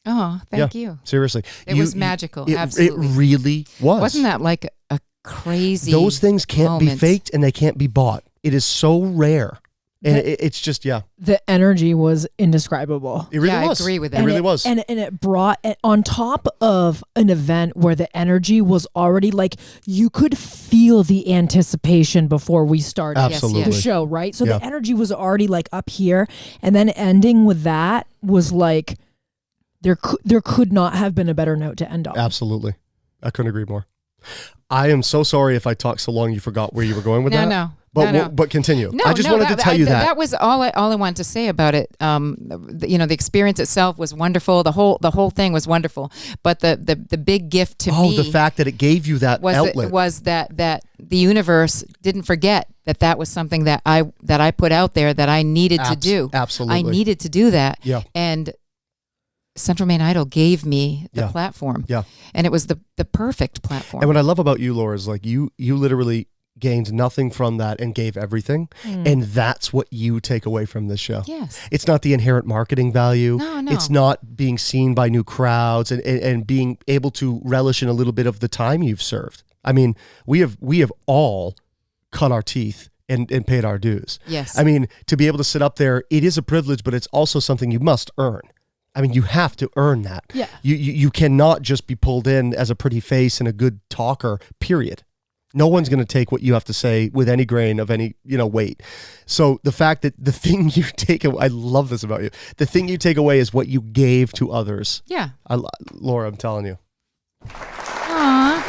Oh, thank you. Seriously. It was magical. It Absolutely. It really was. Wasn't that like a crazy Those things can't moment? be faked and they can't be bought. It is so rare. And it's just, The energy was indescribable. It really was. I agree with that. It really was. And it brought, on top of an event where the energy was already like, you could feel the anticipation before we started Absolutely. the show, right? So Yeah. the energy was already like up here. And then ending with that was like, there could not have been a better note to end on. Absolutely. I couldn't agree more. I am so sorry if I talked so long you forgot where you were going with that. No. But continue. No, I just wanted to tell you that. That was all I wanted to say about it. The experience itself was wonderful. The whole thing was wonderful. But the big gift to me, the fact that it gave you that outlet was that the universe didn't forget that was something that I put out there that I needed to do. Absolutely, I needed to do that. Yeah, and Central Maine Idol gave me the platform. Yeah, and it was the perfect platform. And what I love about you, Laura, is like you literally gained nothing from that and gave everything. And that's what you take away from this show. Yes. It's not the inherent marketing value. No. It's not being seen by new crowds and being able to relish in a little bit of the time you've served. I mean, we have all cut our teeth and paid our dues. Yes. I mean, to be able to sit up there, it is a privilege, but it's also something you must earn. I mean, you have to earn that. Yeah. You cannot just be pulled in as a pretty face and a good talker, period. No one's going to take what you have to say with any grain of any, weight. So the fact that the thing you take away, I love this about you. The thing you take away is what you gave to others. Yeah. Laura, I'm telling you. Aww.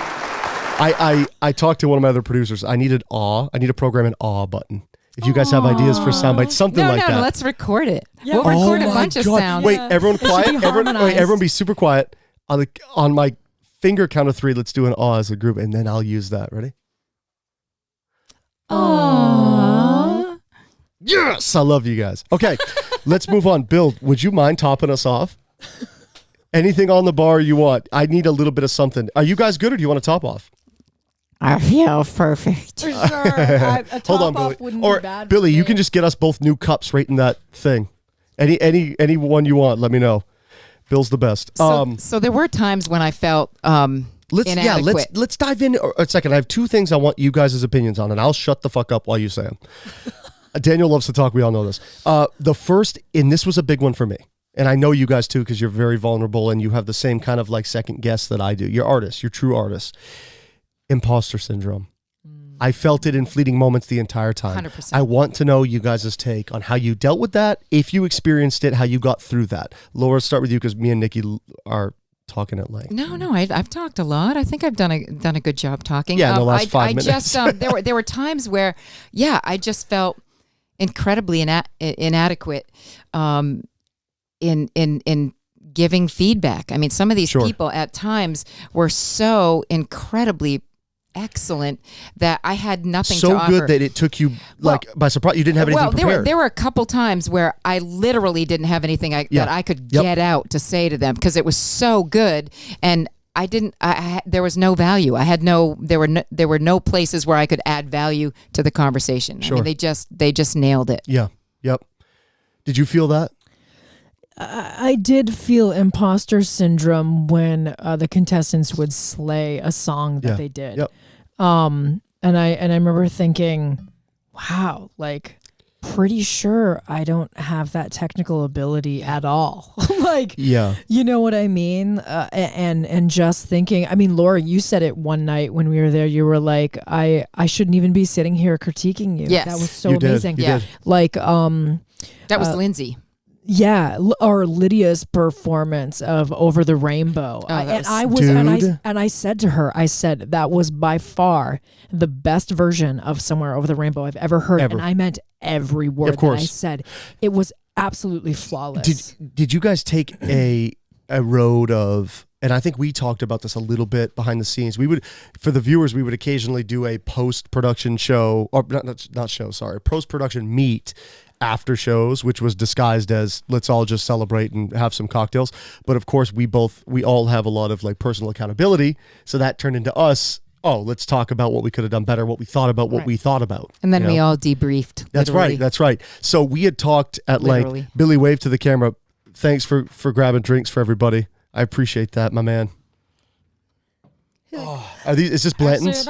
I talked to one of my other producers. I need a program an awe button. If you guys have ideas for sound bites, something like that. No, let's record it. Yeah. We'll record a my bunch of God. sounds. Wait, everyone quiet. Everyone be super quiet. On my finger count of 3, let's do an awe as a group, and then I'll use that. Ready? Aww. Yes, I love you guys. Okay, let's move on. Bill, would you mind topping us off? Anything on the bar you want? I need a little bit of something. Are you guys good, or do you want to top off? I feel perfect. For sure. A Hold on, top-off Billy. wouldn't Or be bad Billy, for you me. can just get us both new cups right in that thing. Any one you want, let me know. Bill's the best. So there were times when I felt inadequate. Let's dive in a second. I have 2 things I want you guys' opinions on, and I'll shut the fuck up while you say them. Daniel loves to talk. We all know this. The first, and this was a big one for me, and I know you guys too because you're very vulnerable and you have the same kind of like second guess that I do. You're artists. You're true artists. Imposter syndrome. I felt it in fleeting moments the entire time. 100%. I want to know you guys' take on how you dealt with that, if you experienced it, how you got through that. Laura, start with you because me and Nikki are talking at length. No, I've talked a lot. I think I've done a good job talking. Yeah, in the last 5 minutes. There were times where, I just felt incredibly inadequate in giving feedback. I mean, some of these people at times were so incredibly excellent that I had nothing to offer. So good that it took you by surprise. You didn't have anything prepared. There were a couple times where I literally didn't have anything that I could get out to say to them because it was so good, and I didn't. There was no value. There were no places where I could add value to the conversation. Sure. I mean, they just nailed it. Yeah. Yep. Did you feel that? I did feel imposter syndrome when the contestants would slay a song that they did. Yep. And I remember thinking, wow, like pretty sure I don't have that technical ability at all. Like, you know what I mean? And just thinking, I mean, Laura, you said it one night when we were there, you were like, I shouldn't even be sitting here critiquing you. Yes. That was so You did. amazing. You did. Like, That was Lindsay. yeah, or Lydia's performance of "Over the Rainbow," and I said to her, I said that was by far the best version of "Somewhere Over the Rainbow" I've ever heard, and I meant every word that I said. It was absolutely flawless. Did you guys take a road of? And I think we talked about this a little bit behind the scenes. We would, for the viewers, we would occasionally do a post-production show, or post-production meet after shows, which was disguised as let's all just celebrate and have some cocktails. But of course, we all have a lot of like personal accountability. So that turned into us oh, let's talk about what we could have done better, what we thought about, what we thought about. And then we all debriefed. That's right. That's right. So we had talked at length. Billy, wave to the camera. Thanks for grabbing drinks for everybody. I appreciate that, my man. Oh, is this Blanton's?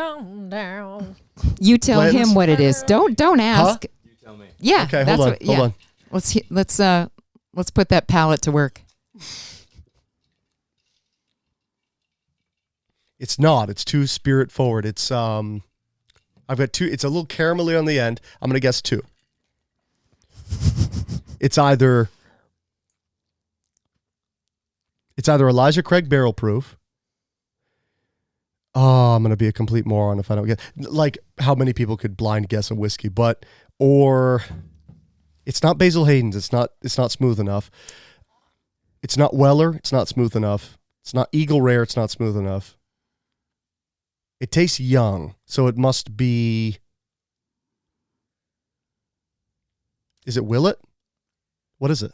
You tell him what it is. Don't ask. Huh? You tell me. Yeah. Okay, hold on. Let's put that palate to work. It's not. It's too spirit forward. It's I've got 2. It's a little caramelly on the end. I'm gonna guess 2. It's either Elijah Craig Barrel Proof. Oh, I'm gonna be a complete moron if I don't get, like, how many people could blind guess a whiskey, or it's not Basil Hayden's. It's not smooth enough. It's not Weller. It's not smooth enough. It's not Eagle Rare. It's not smooth enough. It tastes young, so it must be. Is it Willet? What is it?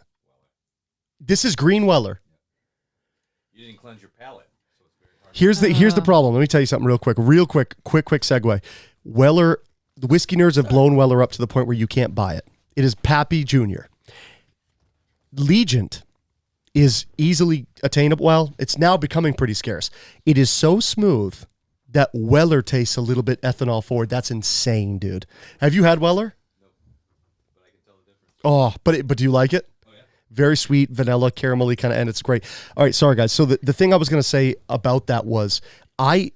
This is Green Weller. You didn't cleanse your palate, so it's very hard. Here's the problem. Let me tell you something real quick. Quick segue. Weller, the whiskey nerds have blown Weller up to the point where you can't buy it. It is Pappy Jr. Legent is easily attainable. Well, it's now becoming pretty scarce. It is so smooth that Weller tastes a little bit ethanol forward. That's insane, dude. Have you had Weller? No, but I can tell the difference. Oh, but do you like it? Oh, yeah. Very sweet, vanilla, caramelly kind of, and it's great. All right, sorry, guys. So the thing I was going to say about that was, I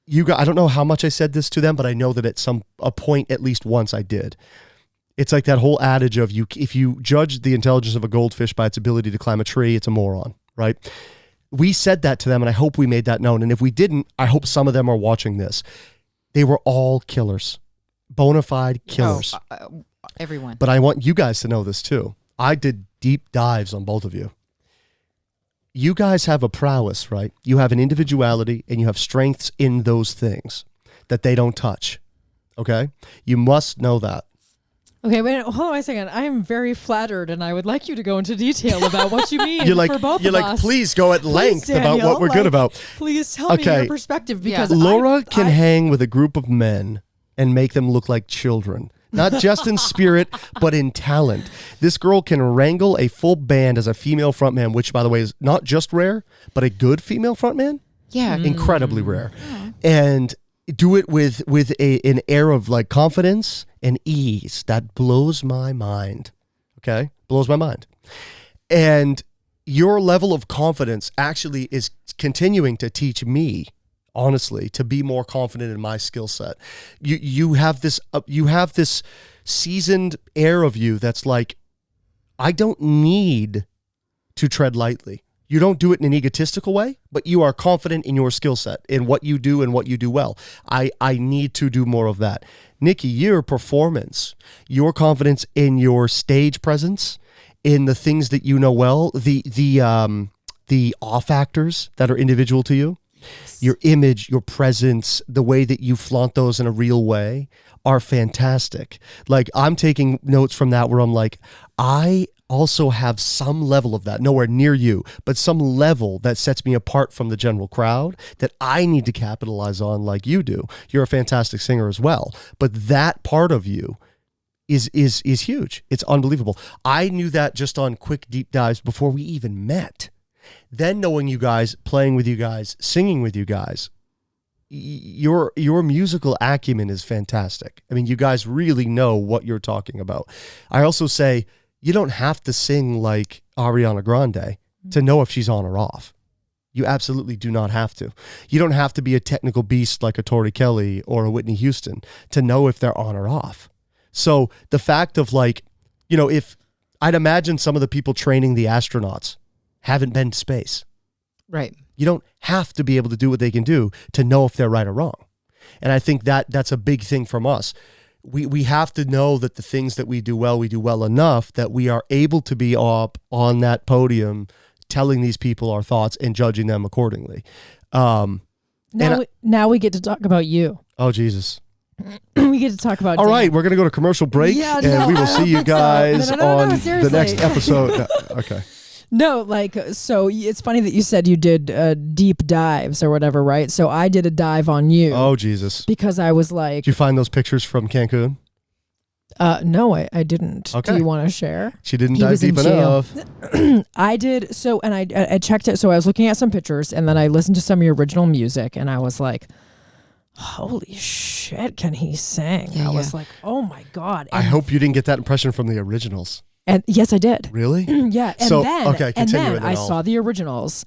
don't know how much I said this to them, but I know that at a point, at least once, I did. It's like that whole adage of if you judge the intelligence of a goldfish by its ability to climb a tree, it's a moron, right? We said that to them, and I hope we made that known. And if we didn't, I hope some of them are watching this. They were all killers, bona fide killers. Everyone. But I want you guys to know this too. I did deep dives on both of you. You guys have a prowess, right? You have an individuality, and you have strengths in those things that they don't touch. Okay? You must know that. Okay, wait, hold on a second. I am very flattered, and I would like you to go into detail about what you mean you're like, for both you're of like, us. please go at length Daniel, about what we're good about. Please tell me your perspective, because Laura can hang with a group of men and make them look like children. Not just in spirit, but in talent. This girl can wrangle a full band as a female frontman, which, by the way, is not just rare, but a good female frontman. Yeah. Incredibly rare. And do it with an air of like confidence and ease that blows my mind. Okay? Blows my mind. And your level of confidence actually is continuing to teach me, honestly, to be more confident in my skill set. You have this seasoned air of you that's like, I don't need to tread lightly. You don't do it in an egotistical way, but you are confident in your skill set, in what you do and what you do well. I need to do more of that. Nikki, your performance, your confidence in your stage presence, in the things that you know well, the off actors that are individual to you, your image, your presence, the way that you flaunt those in a real way are fantastic. Like, I'm taking notes from that where I'm like, I also have some level of that, nowhere near you, but some level that sets me apart from the general crowd that I need to capitalize on like you do. You're a fantastic singer as well, but that part of you is huge. It's unbelievable. I knew that just on quick deep dives before we even met. Then knowing you guys, playing with you guys, singing with you guys, your musical acumen is fantastic. I mean, you guys really know what you're talking about. I also say, you don't have to sing like Ariana Grande to know if she's on or off. You absolutely do not have to. You don't have to be a technical beast like a Tori Kelly or a Whitney Houston to know if they're on or off. So the fact of, like, you know, if I'd imagine some of the people training the astronauts haven't been to space. Right. You don't have to be able to do what they can do to know if they're right or wrong. And I think that's a big thing from us. We have to know that the things that we do well enough that we are able to be up on that podium telling these people our thoughts and judging them accordingly. Now we get to talk about you. Oh, Jesus. We get to talk about All right, we're going to go to commercial break, and we will see you guys on the next episode. Okay. No, like, so it's funny that you said you did deep dives or whatever, right? So I did a dive on you. Oh, Jesus. Because I was like... Did you find those pictures from Cancun? No, I didn't. Okay. Do you want to share? She didn't dive deep enough. I did. So, and I checked it. So I was looking at some pictures and then I listened to some of your original music and I was like, holy shit, can he sing? I was like, oh my God. And I hope you didn't get that impression from the originals. And yes, I did. Really? Yeah. And so, then, okay, continue, and then I saw the originals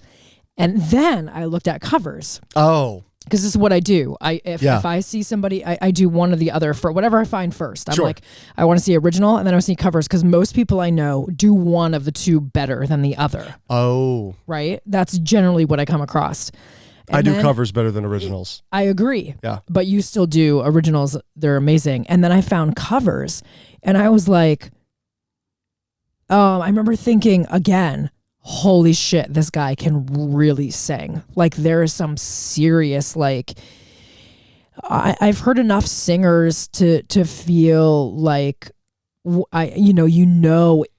and then I looked at covers. Oh. Because this is what I do. If I see somebody, I do one or the other for whatever I find first. I'm like, I want to see original and then I want to see covers because most people I know do one of the two better than the other. Oh. Right? That's generally what I come across. And I do covers better than originals. I agree. Yeah. But you still do originals. They're amazing. And then I found covers and I was like, I remember thinking again, holy shit, this guy can really sing. Like there is some serious, like I've heard enough singers to feel like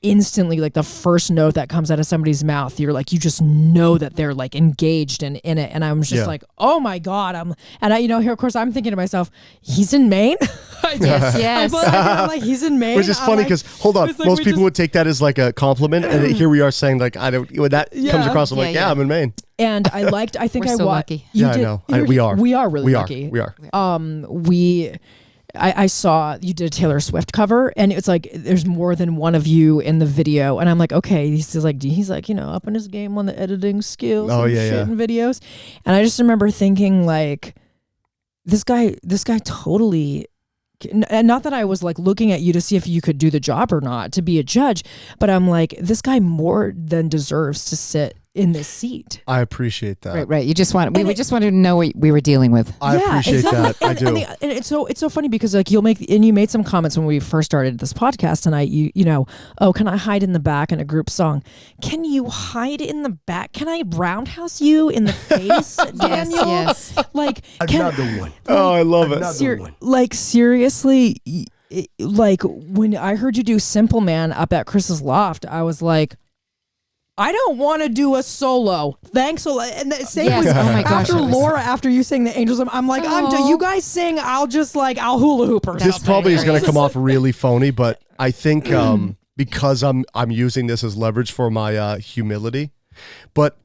instantly, like the first note that comes out of somebody's mouth, you're like, you just know that they're like engaged in it. And I'm just like, oh my God. Here, of course, I'm thinking to myself, he's in Maine. Yes. I'm like, he's in Maine. Which is funny because, hold on, most people would take that as like a compliment. And here we are saying like, I don't, when that comes across, I'm like, I'm in Maine. And I think We're I so watched. lucky. I know. We are. We are really lucky. We are. I saw you did a Taylor Swift cover and it's like there's more than one of you in the video and I'm like, okay, he's like up in his game on the editing skills and videos. And I just remember thinking like this guy totally, and not that I was like looking at you to see if you could do the job or not to be a judge, but I'm like, this guy more than deserves to sit in this seat. I appreciate that. Right. You just want we just wanted to know what we were dealing with. I appreciate that. I do. And it's so funny because like you made some comments when we first started this podcast and can I hide in the back in a group song? Can you hide in the back? Can I roundhouse you in the face, Daniel? Yes. Like another one. Oh, I love it. Another one. Like seriously, like when I heard you do Simple Man up at Chris's loft, I was like, I don't want to do a solo. Thanks a lot. And the same was after Laura, after you sang the Angels, I'm like, you guys sing, I'll hula hoop or something. This probably is going to come off really phony, but I think because I'm using this as leverage for my humility. But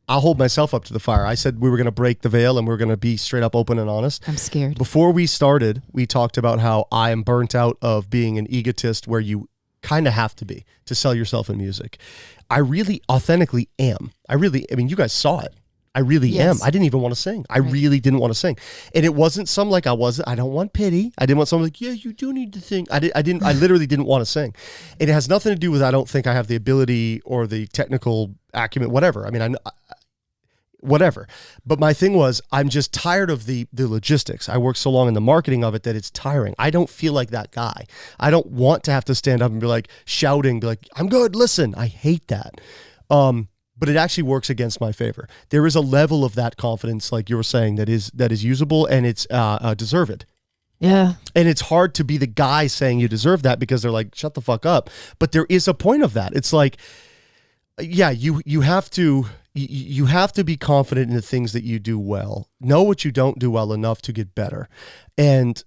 I'll hold myself up to the fire. I said we were going to break the veil and we're going to be straight up open and honest. I'm scared. Before we started, we talked about how I am burnt out of being an egotist where you kind of have to be to sell yourself in music. I really authentically am. You guys saw it. I really am. I didn't even want to sing. I really didn't want to sing. And it wasn't some like I don't want pity. I didn't want someone like, yeah, you do need to sing. I literally didn't want to sing. And it has nothing to do with I don't think I have the ability or the technical acumen, whatever. Whatever. But my thing was, I'm just tired of the logistics. I work so long in the marketing of it that it's tiring. I don't feel like that guy. I don't want to have to stand up and be like shouting, be like, I'm good, listen. I hate that. But it actually works against my favor. There is a level of that confidence, like you were saying, that is usable and it's deserved. Yeah. And it's hard to be the guy saying you deserve that because they're like, shut the fuck up. But there is a point of that. It's like, you have to be confident in the things that you do well. Know what you don't do well enough to get better. And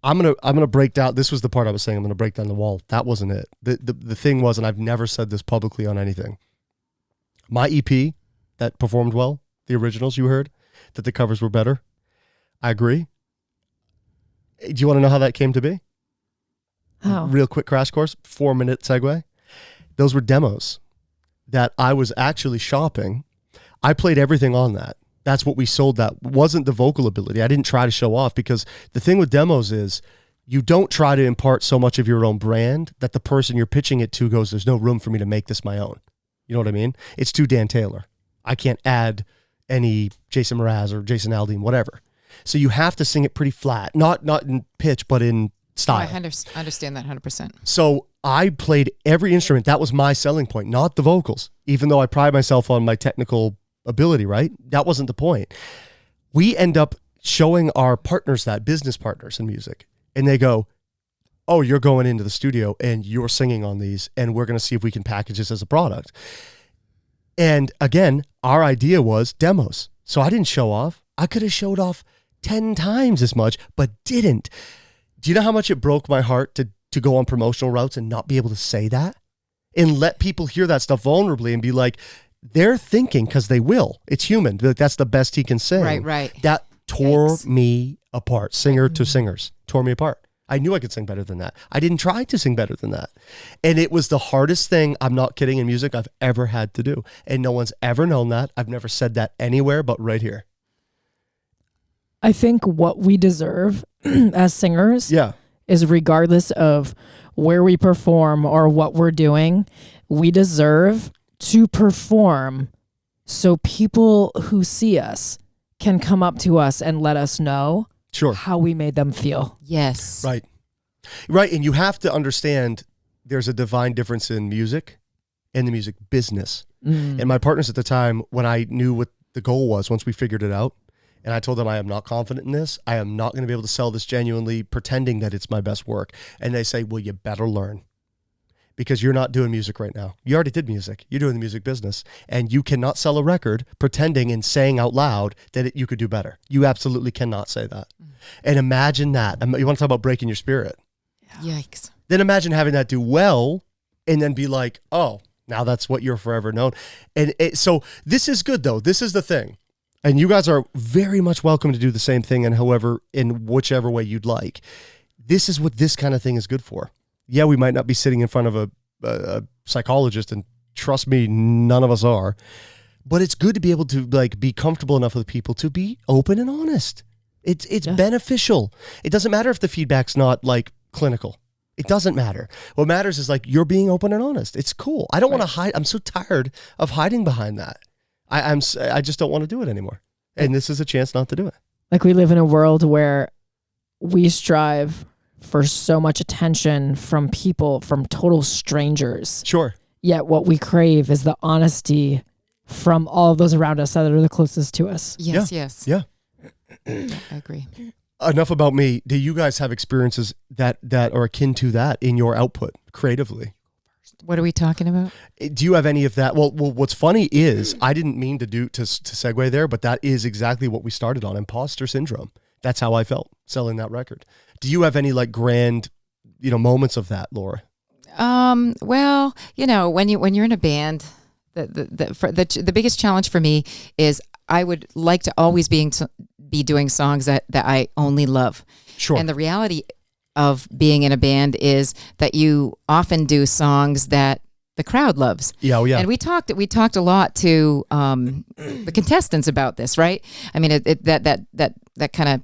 I'm gonna break down. This was the part I was saying. I'm gonna break down the wall. That wasn't it. The thing was, and I've never said this publicly on anything. My EP that performed well, the originals you heard, that the covers were better. I agree. Do you want to know how that came to be? How? Real quick crash course, 4-minute segue. Those were demos that I was actually shopping. I played everything on that. That's what we sold. That wasn't the vocal ability. I didn't try to show off because the thing with demos is you don't try to impart so much of your own brand that the person you're pitching it to goes, there's no room for me to make this my own. You know what I mean? It's too Dan Taylor. I can't add any Jason Mraz or Jason Aldean, whatever. So you have to sing it pretty flat, not in pitch, but in style. I understand that 100%. So I played every instrument. That was my selling point, not the vocals, even though I pride myself on my technical ability, right? That wasn't the point. We end up showing our partners that, business partners in music, and they go, oh, you're going into the studio and you're singing on these, and we're going to see if we can package this as a product. And again, our idea was demos. So I didn't show off. I could have showed off 10 times as much, but didn't. Do you know how much it broke my heart to go on promotional routes and not be able to say that? And let people hear that stuff vulnerably and be like, they're thinking, because they will. It's human. That's the best he can sing. Right. That tore me apart. Singer to singers. Tore me apart. I knew I could sing better than that. I didn't try to sing better than that. And it was the hardest thing, I'm not kidding, in music I've ever had to do. And no one's ever known that. I've never said that anywhere but right here. I think what we deserve as singers is, regardless of where we perform or what we're doing, we deserve to perform so people who see us can come up to us and let us know how we made them feel. Yes. Right. And you have to understand there's a divine difference in music and the music business. And my partners at the time, when I knew what the goal was, once we figured it out, and I told them I am not confident in this, I am not going to be able to sell this genuinely pretending that it's my best work. And they say, well, you better learn, because you're not doing music right now. You already did music. You're doing the music business, and you cannot sell a record pretending and saying out loud that you could do better. You absolutely cannot say that. And imagine that. You want to talk about breaking your spirit? Yikes. Then imagine having that do well and then be like, oh, now that's what you're forever known. And so this is good, though. This is the thing. And you guys are very much welcome to do the same thing in whichever way you'd like. This is what this kind of thing is good for. Yeah, we might not be sitting in front of a psychologist, and trust me, none of us are. But it's good to be able to be comfortable enough with people to be open and honest. It's beneficial. It doesn't matter if the feedback's not clinical. It doesn't matter. What matters is you're being open and honest. It's cool. I don't want to hide. I'm so tired of hiding behind that. I just don't want to do it anymore. And this is a chance not to do it. We live in a world where we strive for so much attention from people, from total strangers. Sure. Yet what we crave is the honesty from all of those around us that are the closest to us. Yes. Yeah. I agree. Enough about me. Do you guys have experiences that are akin to that in your output creatively? What are we talking about? Do you have any of that? Well, what's funny is I didn't mean to segue there, but that is exactly what we started on, Imposter Syndrome. That's how I felt selling that record. Do you have any grand, moments of that, Laura? Well, when you're in a band, the biggest challenge for me is I would like to always be doing songs that I only love. Sure. And the reality of being in a band is that you often do songs that the crowd loves. Yeah. And we talked a lot to the contestants about this, right? I mean, that kind of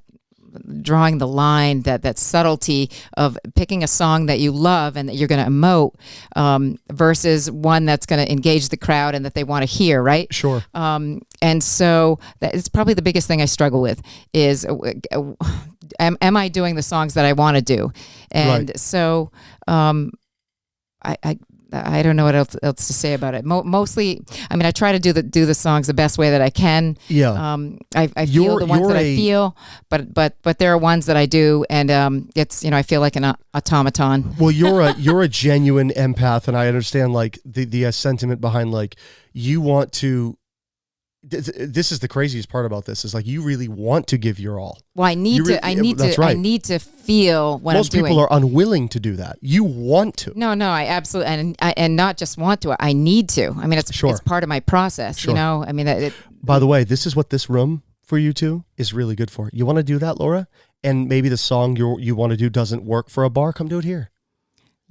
drawing the line, that subtlety of picking a song that you love and that you're going to emote versus one that's going to engage the crowd and that they want to hear, right? Sure. And so it's probably the biggest thing I struggle with is am I doing the songs that I want to do? And so I don't know what else to say about it. Mostly, I mean, I try to do the songs the best way that I can. Yeah. I feel the ones that I feel, but there are ones that I do, and it's I feel like an automaton. Well, you're a genuine empath, and I understand the sentiment behind you want to. This is the craziest part about this is you really want to give your all. Well, I need to feel what Most I'm doing. people are unwilling to do that. You want to. No, I absolutely, and not just want to. I need to. I mean, it's part of my process. Sure. I mean, by the way, this is what this room for you two is really good for. You want to do that, Laura? And maybe the song you want to do doesn't work for a bar. Come do it here.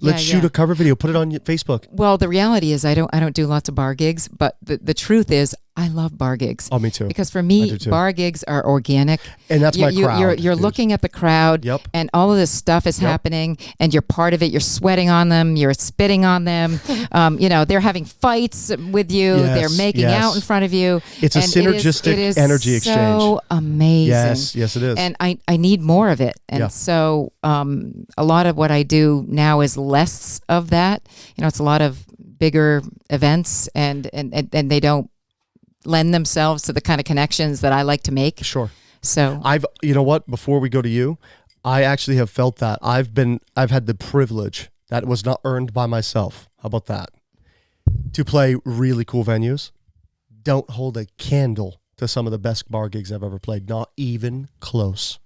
Let's shoot a cover video. Put it on Facebook. Well, the reality is I don't do lots of bar gigs, but the truth is I love bar gigs. Oh, me too. Because for me, bar gigs are organic. And that's my crowd. You're looking at the crowd, and all of this stuff is happening, and you're part of it. You're sweating on them. You're spitting on them. They're having fights with you. Yes, they're making out in front of you. It's a synergistic energy exchange. So amazing. Yes, it is. And I need more of it. And so a lot of what I do now is less of that. It's a lot of bigger events, and they don't lend themselves to the kind of connections that I like to make. Sure. So you know what? Before we go to you, I actually have felt that. I've had the privilege that was not earned by myself. How about that? To play really cool venues. Don't hold a candle to some of the best bar gigs I've ever played. Not even close.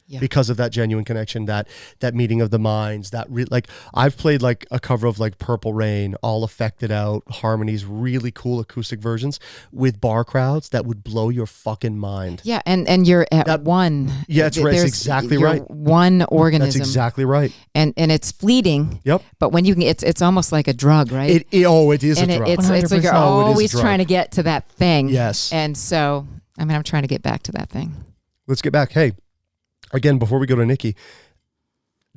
Yeah. Because of that genuine connection, that meeting of the minds, like I've played like a cover of like Purple Rain, all affected out harmonies, really cool acoustic versions with bar crowds that would blow your fucking mind. Yeah, and you're at one. Yeah, it's exactly right. One organism. That's exactly right. And it's fleeting. Yep. But when it's almost like a drug, right? It is and a drug. It's like you're always trying to get to that thing. Yes. And so, I mean, I'm trying to get back to that thing. Let's get back. Hey. Again, before we go to Nikki,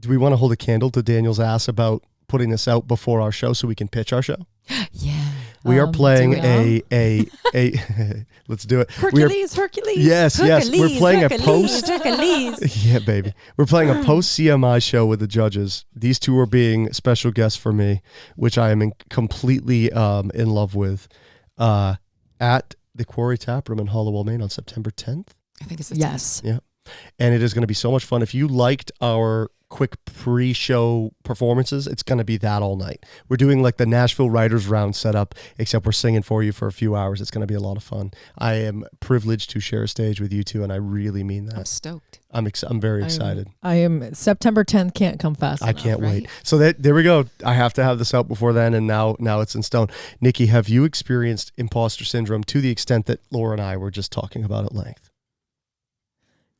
do we want to hold a candle to Daniel's ass about putting this out before our show so we can pitch our show? Yeah. We are playing a let's do it. Hercules. Yes. We're playing a post. Hercules. Yeah, baby. We're playing a post CMI show with the judges. These two are being special guests for me, which I am completely in love with, at the Quarry Tap Room in Hollowell, Maine on September 10th. I think it's the 10th. Yes. Yeah. And it is going to be so much fun. If you liked our quick pre-show performances, it's going to be that all night. We're doing like the Nashville Writers Round setup, except we're singing for you for a few hours. It's going to be a lot of fun. I am privileged to share a stage with you two, and I really mean that. I'm stoked. I'm very excited. I am. September 10th can't come fast I enough, can't right? wait. So there we go. I have to have this out before then, and now it's in stone. Nikki, have you experienced imposter syndrome to the extent that Laura and I were just talking about at length?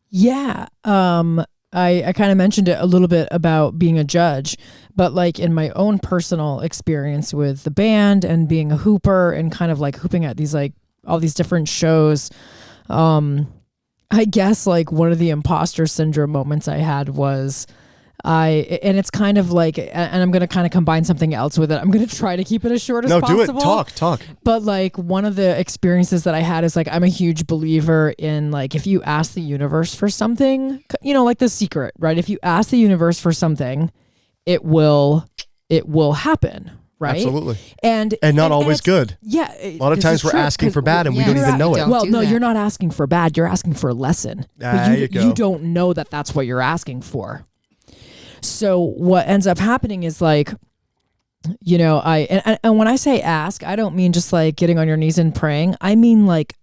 Yeah. I kind of mentioned it a little bit about being a judge, but like in my own personal experience with the band and being a hooper and kind of like hooping at these like all these different shows, I guess like one of the imposter syndrome moments I had was and it's kind of like, and I'm going to kind of combine something else with it. I'm going to try to keep it as short as possible. No, do it. Talk. But like one of the experiences that I had is like, I'm a huge believer in like, if you ask the universe for something, you know, like The Secret, right? If you ask the universe for something, it will happen. Right. Absolutely. And not always good. Yeah. A lot of times we're asking for bad and we don't even know it. Well, no, you're not asking for bad. You're asking for a lesson. But you don't know that that's what you're asking for. So what ends up happening is like, you know, and when I say ask, I don't mean just like getting on your knees and praying. I mean like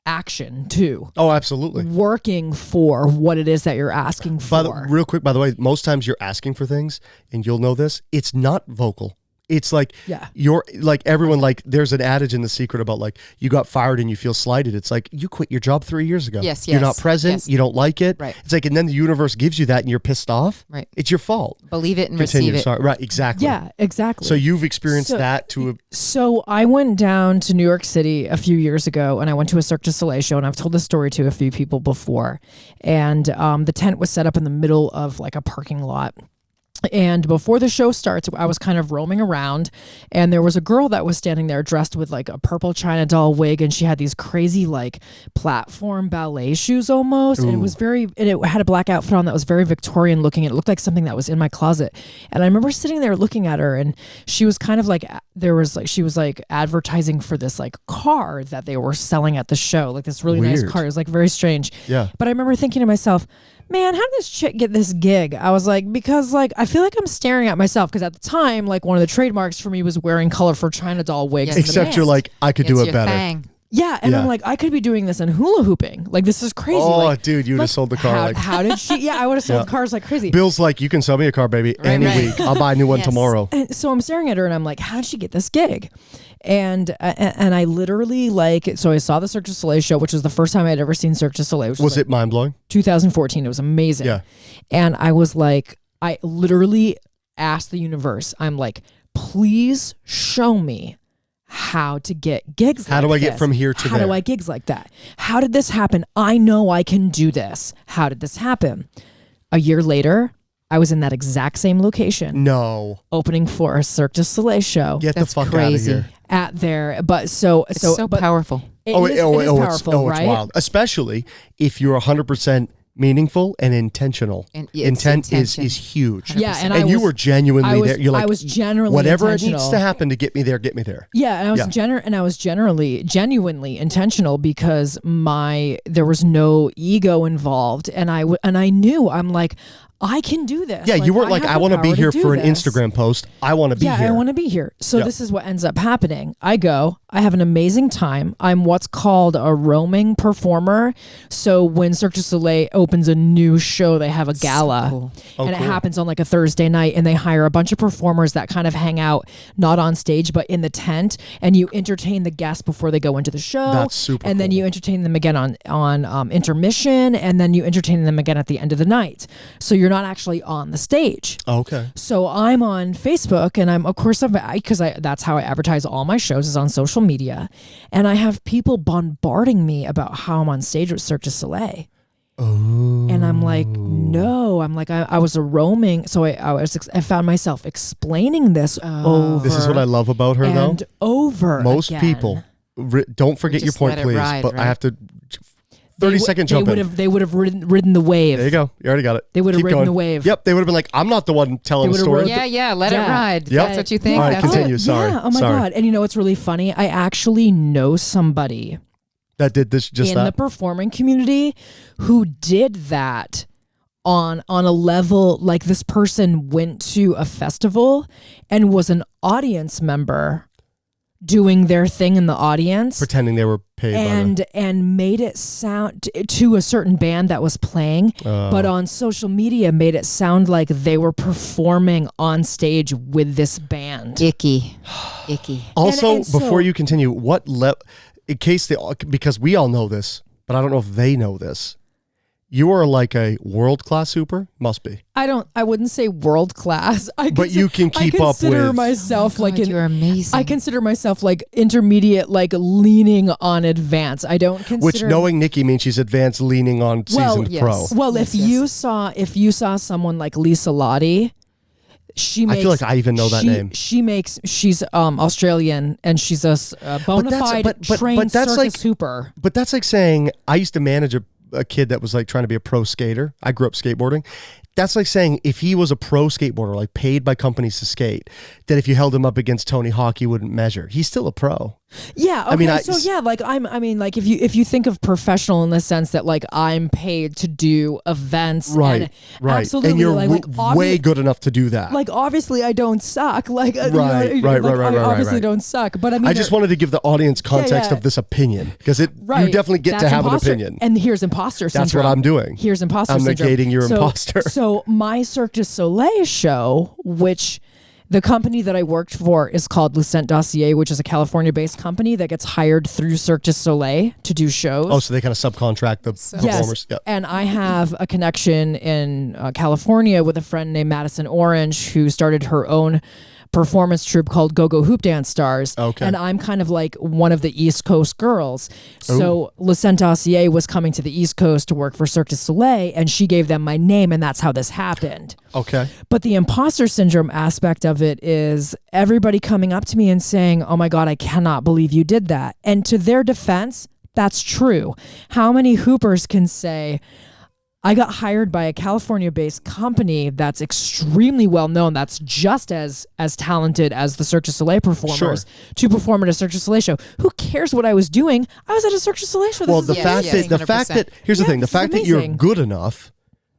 action too. Oh, absolutely. Working for what it is that you're asking for. Real quick, by the way, most times you're asking for things, and you'll know this, it's not vocal. It's like you're like everyone, like there's an adage in The Secret about like you got fired and you feel slighted. It's like you quit your job 3 years ago. Yes. You're not present. You don't like it. Right. It's like, and then the universe gives you that and you're pissed off. Right. It's your fault. Believe it and receive it. Sorry. Right. Exactly. Yeah, exactly. So you've experienced that to a... So I went down to New York City a few years ago and I went to a Cirque du Soleil show, and I've told this story to a few people before. And the tent was set up in the middle of like a parking lot. And before the show starts, I was kind of roaming around, and there was a girl that was standing there dressed with like a purple China doll wig, and she had these crazy like platform ballet shoes almost. Ooh. And it had a black outfit on that was very Victorian looking. It looked like something that was in my closet. And I remember sitting there looking at her, and she was kind of like, she was like advertising for this like car that they were selling at the show, like this really nice car. It was like very strange. Yeah. But I remember thinking to myself, man, how did this chick get this gig? I was like, because like, I feel like I'm staring at myself, because at the time, like one of the trademarks for me was wearing colorful China doll wigs. Yes. Except you're like, I could do it better. Thing. Yeah, and I'm like, I could be doing this in hula hooping. Like, this is crazy. Oh, like, dude, you would have sold the car. How did she? Yeah, I would have sold cars like crazy. Bill's like, you can sell me a car, baby, any week. I'll buy a new one tomorrow. And so I'm staring at her, and I'm like, how did she get this gig? And I literally so I saw the Cirque du Soleil show, which was the first time I'd ever seen Cirque du Soleil. Was it mind blowing? 2014. It was amazing. Yeah. And I was like, I literally asked the universe, I'm like, please show me how to get gigs how do I get from here to there? How do I gigs like that? How did this happen? I know I can do this. How did this happen? A year later, I was in that exact same location. No. Opening for a Cirque du Soleil show. Get the fuck out of here. At there. But it's so powerful. It is powerful, right? It's wild. Especially if you're 100% meaningful and intentional. Intent is huge. Yeah, and you were genuinely there. You're like, I was generally whatever it needs to happen to get me there, get me there. Yeah, and I was genuinely intentional, because there was no ego involved, and I knew, I'm like, I can do this. Yeah, you weren't like, have I the want to be power here do for an this. Instagram post. I want to be here. Yeah, I want to be here. So this is what ends up happening. I go, I have an amazing time. I'm what's called a roaming performer. So when Cirque du Soleil opens a new show, they have a gala. So cool. And it happens on like a Thursday night, and they hire a bunch of performers that kind of hang out, not on stage, but in the tent, and you entertain the guests before they go into the show. That's super And then cool. you entertain them again on intermission, and then you entertain them again at the end of the night. So you're not actually on the stage. Okay. So I'm on Facebook, and I'm, of course, because that's how I advertise all my shows, is on social media. And I have people bombarding me about how I'm on stage with Cirque du Soleil. Oh. And I'm like, no. I'm like, I was a roaming. So I found myself explaining this over. This is what I love about her, though. And over Most again. people, don't forget your just point, let it please. ride, but I right? have to 30-second jump in. They would have ridden the wave. There you go. You already got it. They would have Keep ridden going. the wave. Yep. They would have been like, I'm not the one telling They the would've story. rode Yeah, let it ride. Yep. That's what you think. All right, That's continue. it. Sorry. Yeah. Oh my Sorry. God. And you know what's really funny? I actually know somebody That did this just in that. the performing community who did that on a level, like this person went to a festival and was an audience member doing their thing in the audience, Pretending they were paid and made it sound to a certain band that was playing, but on social media made it sound like they were performing on stage with this band. Icky. Also, and so- before you continue, in case because we all know this, but I don't know if they know this. You are like a world-class super? Must be. I wouldn't say world class. But you can keep up I consider with- myself God, you're amazing. I consider myself like intermediate, like leaning on advanced. I don't consider. Which knowing Nikki means she's advanced leaning on seasoned yes. pro. Well, Yes, if you saw someone like Lisa Lottie, she makes. I feel like I even know that name. She's Australian, and she's a bona fide trained that's circus like- hooper. But that's like saying I used to manage a kid that was like trying to be a pro skater. I grew up skateboarding. That's like saying if he was a pro skateboarder, like paid by companies to skate, that if you held him up against Tony Hawk, he wouldn't measure. He's still a pro. Yeah. Okay. I mean, like like if you think of professional in the sense that like I'm paid to do events, Right. and Right. absolutely, And you're like way good enough to do that. Like obviously I don't suck. Like Right, right. right, I obviously right. don't suck. But I mean, I just wanted to give the audience context yeah. of this opinion because you definitely get That's to have imposter. an opinion. And here's imposter syndrome. That's what I'm doing. Here's imposter I'm syndrome. negating your imposter. So my Cirque du Soleil show, which the company that I worked for is called Lucent Dossier, which is a California-based company that gets hired through Cirque du Soleil to do shows. Oh, so they kind of subcontract the performers. Yes, Yep. and I have a connection in California with a friend named Madison Orange who started her own performance troupe called Go-Go Hoop Dance Stars. Okay. And I'm kind of like one of the East Coast girls. So Lucent Dossier was coming to the East Coast to work for Cirque du Soleil, and she gave them my name, and that's how this happened. Okay. But the imposter syndrome aspect of it is everybody coming up to me and saying, oh my God, I cannot believe you did that. And to their defense, that's true. How many hoopers can say, I got hired by a California-based company that's extremely well known, that's just as talented as the Cirque du Soleil performers, to perform at a Cirque du Soleil show. Who cares what I was doing? I was at a Cirque du Soleil show. Well, This is the fact that here's the thing, the this is fact that you're amazing. good enough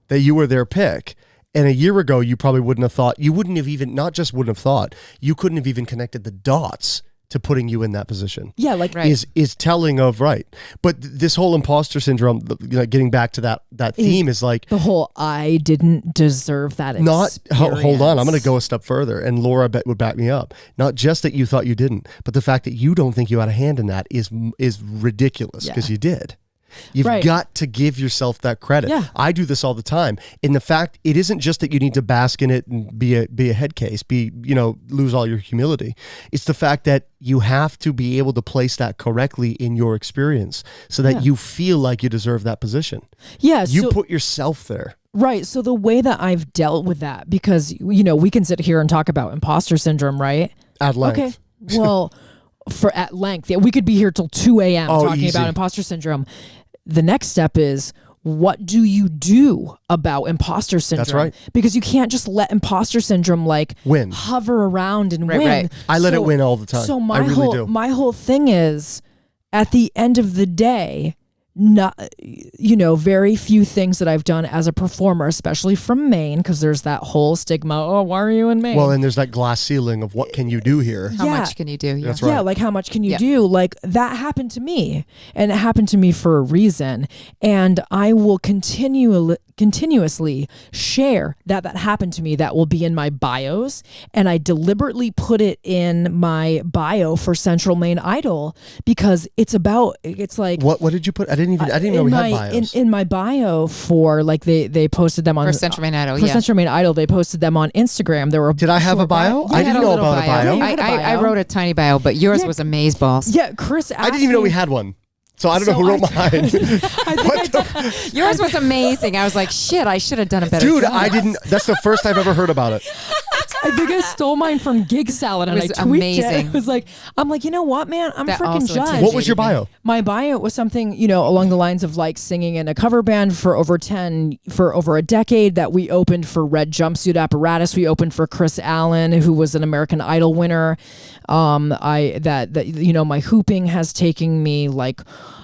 that you were their pick. And a year ago, you probably wouldn't have thought, you wouldn't have even, not just wouldn't have thought, you couldn't have even connected the dots to putting you in that position. Yeah, like Right. Is telling of right. But this whole imposter syndrome, getting back to that theme is like, the whole I didn't deserve that not hold on, I'm going to experience. go a step further, and Laura would back me up. Not just that you thought you didn't, but the fact that you don't think you had a hand in that is ridiculous because you did. You've Right. got to give yourself that credit. Yeah. I do this all the time. In the fact, it isn't just that you need to bask in it and be a head case, lose all your humility. It's the fact that you have to be able to place that correctly in your experience so that you feel like you deserve that position. Yeah, You so, put yourself there. right. So the way that I've dealt with that, because we can sit here and talk about imposter syndrome, right? At length. Okay. Well, for at length, we could be here till 2 a.m. talking easy. about imposter syndrome. The next step is, what do you do about imposter syndrome? That's right. Because you can't just let imposter syndrome Win. hover around and win. right. I let it win all the time. So I really do. my whole thing is, at the end of the day, not, very few things that I've done as a performer, especially from Maine, because there's that whole stigma. Oh, why are you in Maine? Well, and there's that glass ceiling of what can you do here? How much can you do? Yeah. That's right. Yeah, like how much can you do? Like that happened to me, and it happened to me for a reason. And I will continuously share that happened to me. That will be in my bios, and I deliberately put it in my bio for Central Maine Idol because it's like what did you put? I didn't know we had bios. In my bio for like they posted them on for Central Maine Idol. For Central Maine Idol, they posted them on Instagram. There were Did I have a bio? I didn't know about a bio. I wrote a tiny bio, but yours was amazeballs. Yeah, Chris. I didn't even know we had one. So I don't know who wrote mine. Yours was amazing. I was like, shit, I should have done a better job. Dude, I didn't. That's the first I've ever heard about it. I think I stole mine from Gig Salad and I tweeted amazing. it. It was like, I'm like, you know what, man? I'm freaking judged. What was your bio? My bio was something, along the lines of like singing in a cover band for over a decade, that we opened for Red Jumpsuit Apparatus. We opened for Chris Allen, who was an American Idol winner. My hooping has taken me like,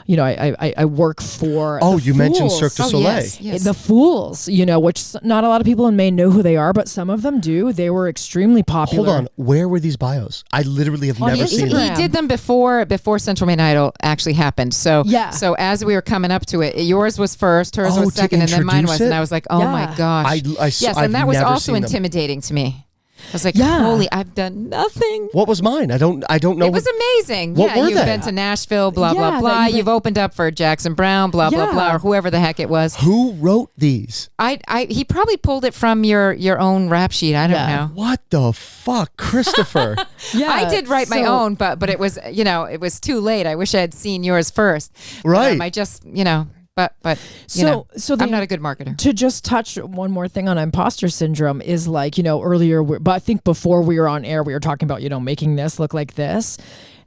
I work for you Fools. Mentioned Cirque du Soleil. Yes. The Fools, which not a lot of people in Maine know who they are, but some of them do. They were extremely popular. Hold on, where were these bios? I literally have never seen them. He did them before Central Maine Idol actually happened. So So as we were coming up to it, yours was first, hers was second, and then mine was. And I was like, oh my gosh. Yes, and that was also intimidating to me. I was like, holy, I've done nothing. What was mine? I don't know. It was amazing. What were you've they? been to Nashville, blah, blah, blah. You've opened up for Jackson Brown, blah, blah, blah, or whoever the heck it was. Who wrote these? He probably pulled it from your own rap sheet. I don't know. What the fuck, Christopher? I did write my own, but it was, it was too late. I wish I had seen yours first. Right. I just, But I'm not a good marketer. To just touch one more thing on imposter syndrome is like, earlier, but I think before we were on air, we were talking about, making this look like this.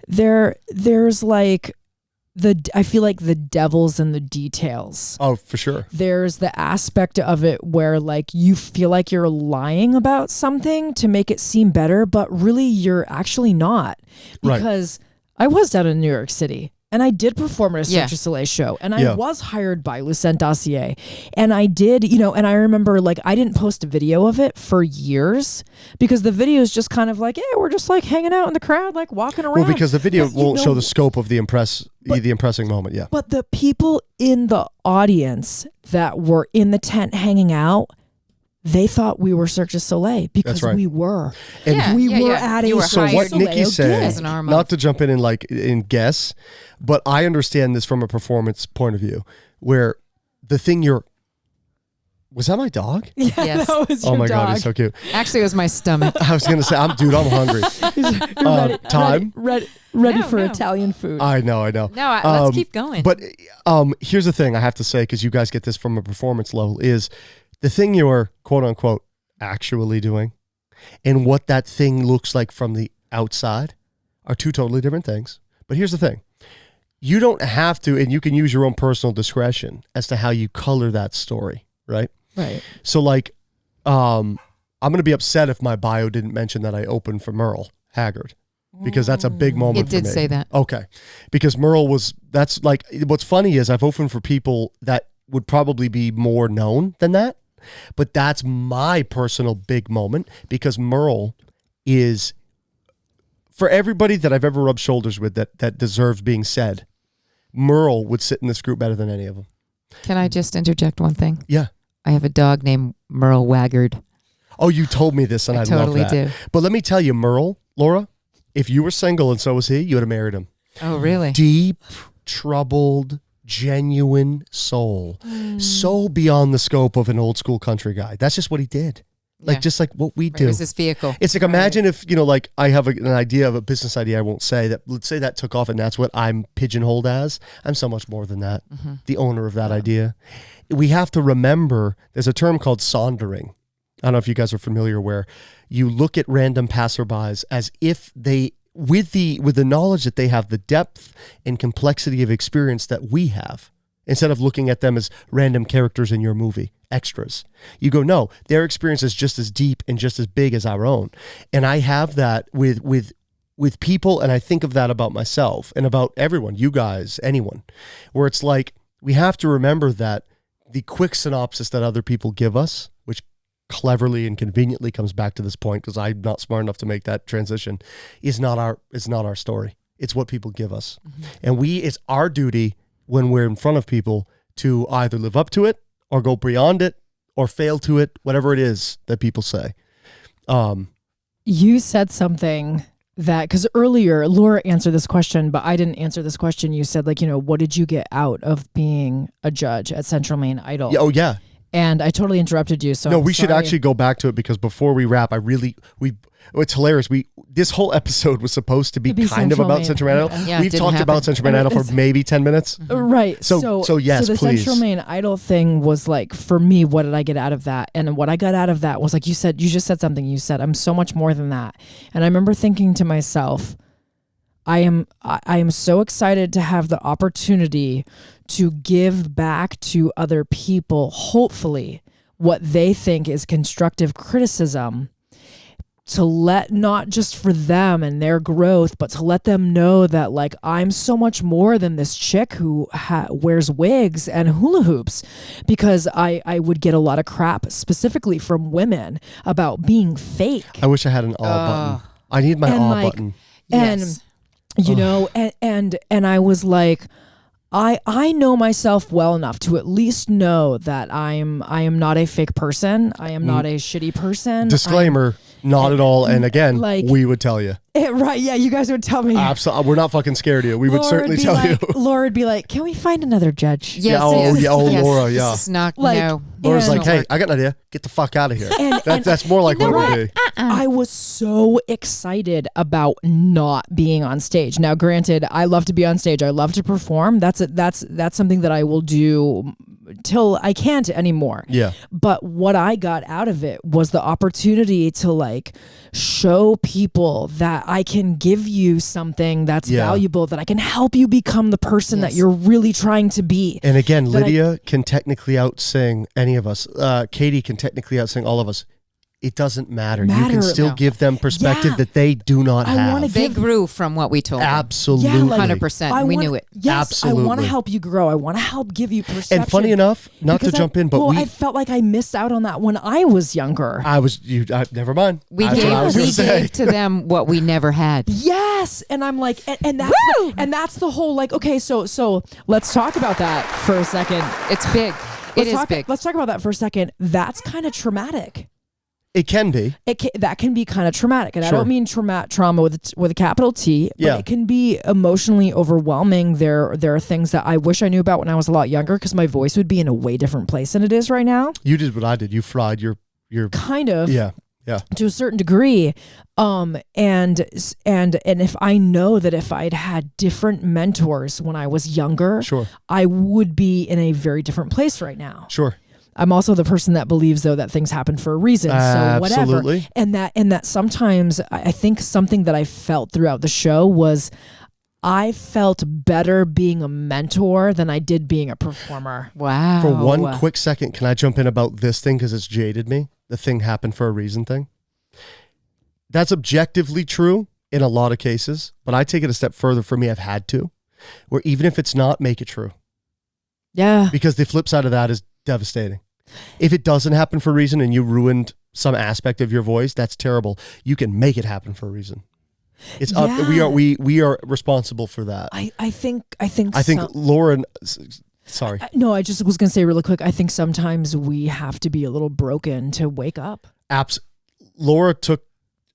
There's like I feel like the devil's in the details. Oh, for sure. There's the aspect of it where like you feel like you're lying about something to make it seem better, but really you're actually not. Because I was down in New York City. And I did perform at a Cirque du Soleil show, and I was hired by Lucent Dossier, and I did, and I remember like I didn't post a video of it for years because the video is just kind of like, we're just like hanging out in the crowd, like walking around. Well, because the video won't show the scope of the impressing moment. Yeah. But the people in the audience that were in the tent hanging out, they thought we were Cirque du Soleil because we were. And we were at a So what Nikki's saying, not to jump in and like in guess, but I understand this from a performance point of view, where the thing was that my dog? Yeah, yes. That was your my dog. God, he's so cute. Actually, it was my stomach. I was gonna say, I'm hungry. Time? Ready for Italian food. I know. No, let's keep going. But here's the thing I have to say, because you guys get this from a performance level, is the thing you're quote unquote actually doing and what that thing looks like from the outside are two totally different things. But here's the thing. You don't have to, and you can use your own personal discretion as to how you color that story, right? Right. So like, I'm going to be upset if my bio didn't mention that I opened for Merle Haggard, because that's a big moment for me. It did say that. Okay. Because Merle that's like, what's funny is I've opened for people that would probably be more known than that, but that's my personal big moment, because Merle is, for everybody that I've ever rubbed shoulders with that deserves being said, Merle would sit in this group better than any of them. Can I just interject one thing? Yeah. I have a dog named Merle Waggard. Oh, you told me this, and I totally love that. do. But let me tell you, Merle, Laura, if you were single and so was he, you would have married him. Oh, really? Deep, troubled, genuine soul. So beyond the scope of an old school country guy. That's just what he did. Like, just like what we do. It was his vehicle. It's like, imagine if, like I have an idea of a business idea I won't say, that let's say that took off and that's what I'm pigeonholed as. I'm so much more than that. Mm-hmm. The owner of that idea. We have to remember there's a term called sondering. I don't know if you guys are familiar, where you look at random passerbys as if they, with the knowledge that they have the depth and complexity of experience that we have, instead of looking at them as random characters in your movie, extras. You go, no, their experience is just as deep and just as big as our own. And I have that with people, and I think of that about myself and about everyone, you guys, anyone, where it's like, we have to remember that the quick synopsis that other people give us, which cleverly and conveniently comes back to this point because I'm not smart enough to make that transition, is not our story. It's what people give us. Mm-hmm. And it's our duty when we're in front of people to either live up to it or go beyond it or fail to it, whatever it is that people say. You said something that, because earlier Laura answered this question, but I didn't answer this question. You said, like, what did you get out of being a judge at Central Maine Idol? Oh, yeah. And I totally interrupted you. So no, we should actually go back to it because before we wrap, it's hilarious. This whole episode was supposed to be kind of about Central Maine Idol. Yeah, we've talked about Central Maine Idol for maybe 10 minutes. Mm-hmm. Right. So yes, the please. Central Maine Idol thing was like, for me, what did I get out of that? And what I got out of that was, like you said, you just said something. You said, I'm so much more than that. And I remember thinking to myself, I am so excited to have the opportunity to give back to other people, hopefully, what they think is constructive criticism, to let, not just for them and their growth, but to let them know that, like, I'm so much more than this chick who wears wigs and hula hoops, because I would get a lot of crap specifically from women about being fake. I wish I had an all button. I need my all button. Yes. And and I was like, I know myself well enough to at least know that I am not a fake person. I am not a shitty person. Disclaimer, not at all. And again, like, we would tell you. Right, yeah, you guys would tell me. Absolutely. We're not fucking scared of you. We would certainly tell you. Laura would be like, can we find another judge? Yes, Laura, yeah. This is not, Laura's like, hey, I got an idea. Get the fuck out of here. That's more like what it would be. I was so excited about not being on stage. Now, granted, I love to be on stage. I love to perform. That's something that I will do till I can't anymore. Yeah. But what I got out of it was the opportunity to, like, show people that I can give you something that's valuable, that I can help you become the person that you're really trying to be. And again, Lydia can technically outsing any of us. Katie can technically outsing all of us. It doesn't matter. You can still give them perspective that they do not have. They grew from what we told them. Absolutely. 100%. We knew it. Yes, absolutely. I want to help you grow. I want to help give you perception. And funny enough, not to jump in, but I felt like I missed out on that when I was younger. Never mind. We gave to them what we never had. Yes. And I'm like, and that's the whole, like, okay, so let's talk about that for a second. It's big. Big. Let's talk about that for a second. That's kind of traumatic. It can be. That can be kind of traumatic, and sure. I don't mean trauma with a capital T, but it can be emotionally overwhelming. There are things that I wish I knew about when I was a lot younger, because my voice would be in a way different place than it is right now. You did what I did. You fried your kind of to a certain degree, and if I know that if I'd had different mentors when I was younger, sure, I would be in a very different place right now. Sure. I'm also the person that believes, though, that things happen for a reason. So whatever. Absolutely. And that sometimes I think something that I felt throughout the show was I felt better being a mentor than I did being a performer. Wow. For one quick second, can I jump in about this thing because it's jaded me? The thing happened for a reason thing. That's objectively true in a lot of cases, but I take it a step further. For me, I've had to, where even if it's not, make it true. Yeah. Because the flip side of that is devastating. If it doesn't happen for a reason and you ruined some aspect of your voice, that's terrible. You can make it happen for a reason. It's up. We are responsible for that. I think Lauren. Sorry. No, I just was going to say really quick. I think sometimes we have to be a little broken to wake up. Laura took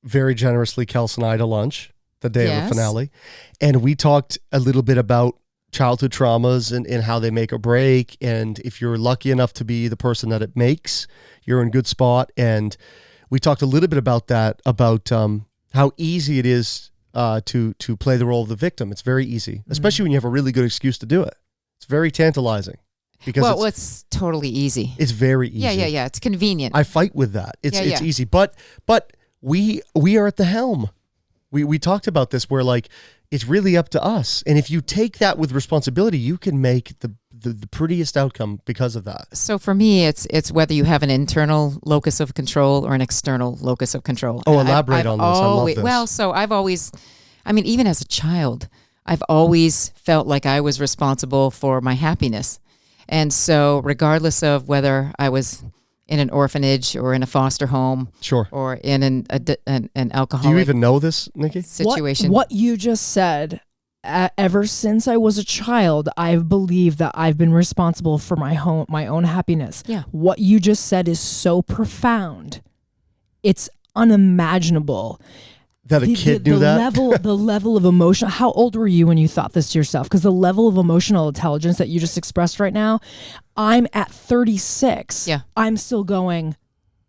very generously Kels and I to lunch the day of the finale, and we talked a little bit about childhood traumas and how they make or break. And if you're lucky enough to be the person that it makes, you're in good spot. And we talked a little bit about that, about how easy it is to play the role of the victim. It's very easy, especially when you have a really good excuse to do it. It's very tantalizing. Because it's totally easy. It's very easy. Yeah. It's convenient. I fight with that. It's easy. But we are at the helm. We talked about this where, like, it's really up to us. And if you take that with responsibility, you can make the prettiest outcome because of that. So for me, it's whether you have an internal locus of control or an external locus of control. Oh, elaborate on this. I love this. Well, so I've always, even as a child, I've always felt like I was responsible for my happiness. And so regardless of whether I was in an orphanage or in a foster home, sure, or in an alcoholic. Do you even know this, Nikki? Situation. What you just said, ever since I was a child, I've believed that I've been responsible for my own happiness. Yeah. What you just said is so profound. It's unimaginable. That a kid knew that? The level of emotion. How old were you when you thought this to yourself? Because the level of emotional intelligence that you just expressed right now, I'm at 36. Yeah. I'm still going,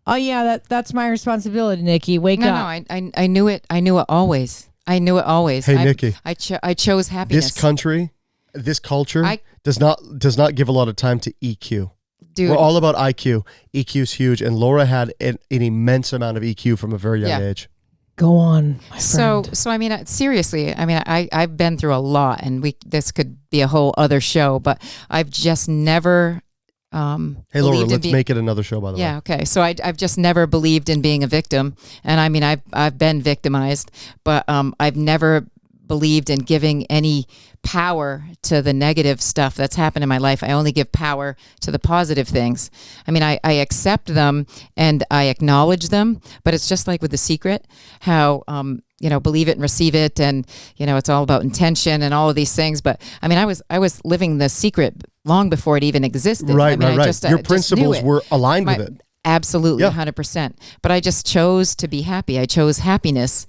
oh yeah, that's my responsibility, Nikki. Wake up. No, I knew it. I knew it always. Hey, Nikki. I chose happiness. This country, this culture does not give a lot of time to EQ. Dude. We're all about IQ. EQ is huge, and Laura had an immense amount of EQ from a very young age. Go on, my friend. So I mean, seriously, I mean, I've been through a lot, and this could be a whole other show, but I've just never. Hey, Laura, let's make it another show, by the way. Yeah, okay. So I've just never believed in being a victim, and I mean, I've been victimized, but I've never believed in giving any power to the negative stuff that's happened in my life. I only give power to the positive things. I mean, I accept them and I acknowledge them, but it's just like with The Secret, how, believe it and receive it. And, it's all about intention and all of these things. But I mean, I was living The Secret long before it even existed. Right, I mean, right. Your principles were aligned with it. Absolutely, 100%. But I just chose to be happy. I chose happiness.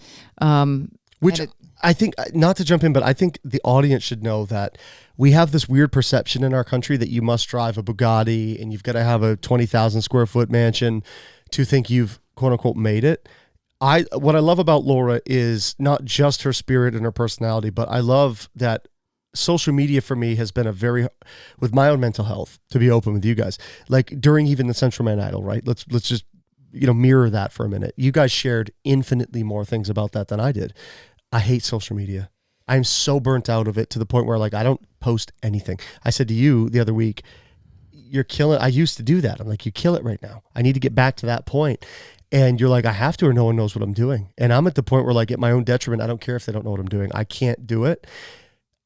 Which I think, not to jump in, but I think the audience should know that we have this weird perception in our country that you must drive a Bugatti and you've got to have a 20,000 square foot mansion to think you've quote unquote made it. What I love about Laura is not just her spirit and her personality, but I love that social media for me has been with my own mental health, to be open with you guys, like during even the Central Man Idol, right? Let's just, mirror that for a minute. You guys shared infinitely more things about that than I did. I hate social media. I'm so burnt out of it to the point where I don't post anything. I said to you the other week, you're killing. I used to do that. I'm like, you kill it right now. I need to get back to that point. And you're like, I have to, or no one knows what I'm doing. And I'm at the point where at my own detriment, I don't care if they don't know what I'm doing. I can't do it.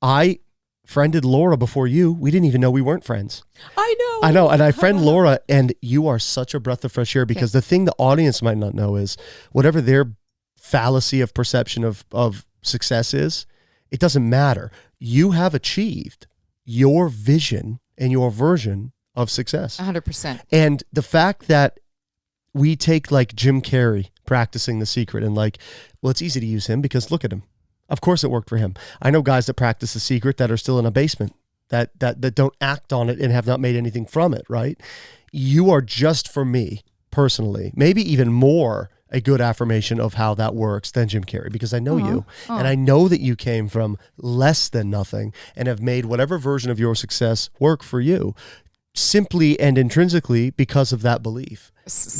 I friended Laura before you. We didn't even know we weren't friends. I know. And I friend Laura, and you are such a breath of fresh air because the thing the audience might not know is whatever their fallacy of perception of success is, it doesn't matter. You have achieved your vision and your version of success. 100%. And the fact that we take Jim Carrey practicing The Secret and it's easy to use him because look at him. Of course it worked for him. I know guys that practice The Secret that are still in a basement, that don't act on it and have not made anything from it, right? You are just, for me personally, maybe even more a good affirmation of how that works than Jim Carrey, because I know you and I know that you came from less than nothing and have made whatever version of your success work for you simply and intrinsically because of that belief.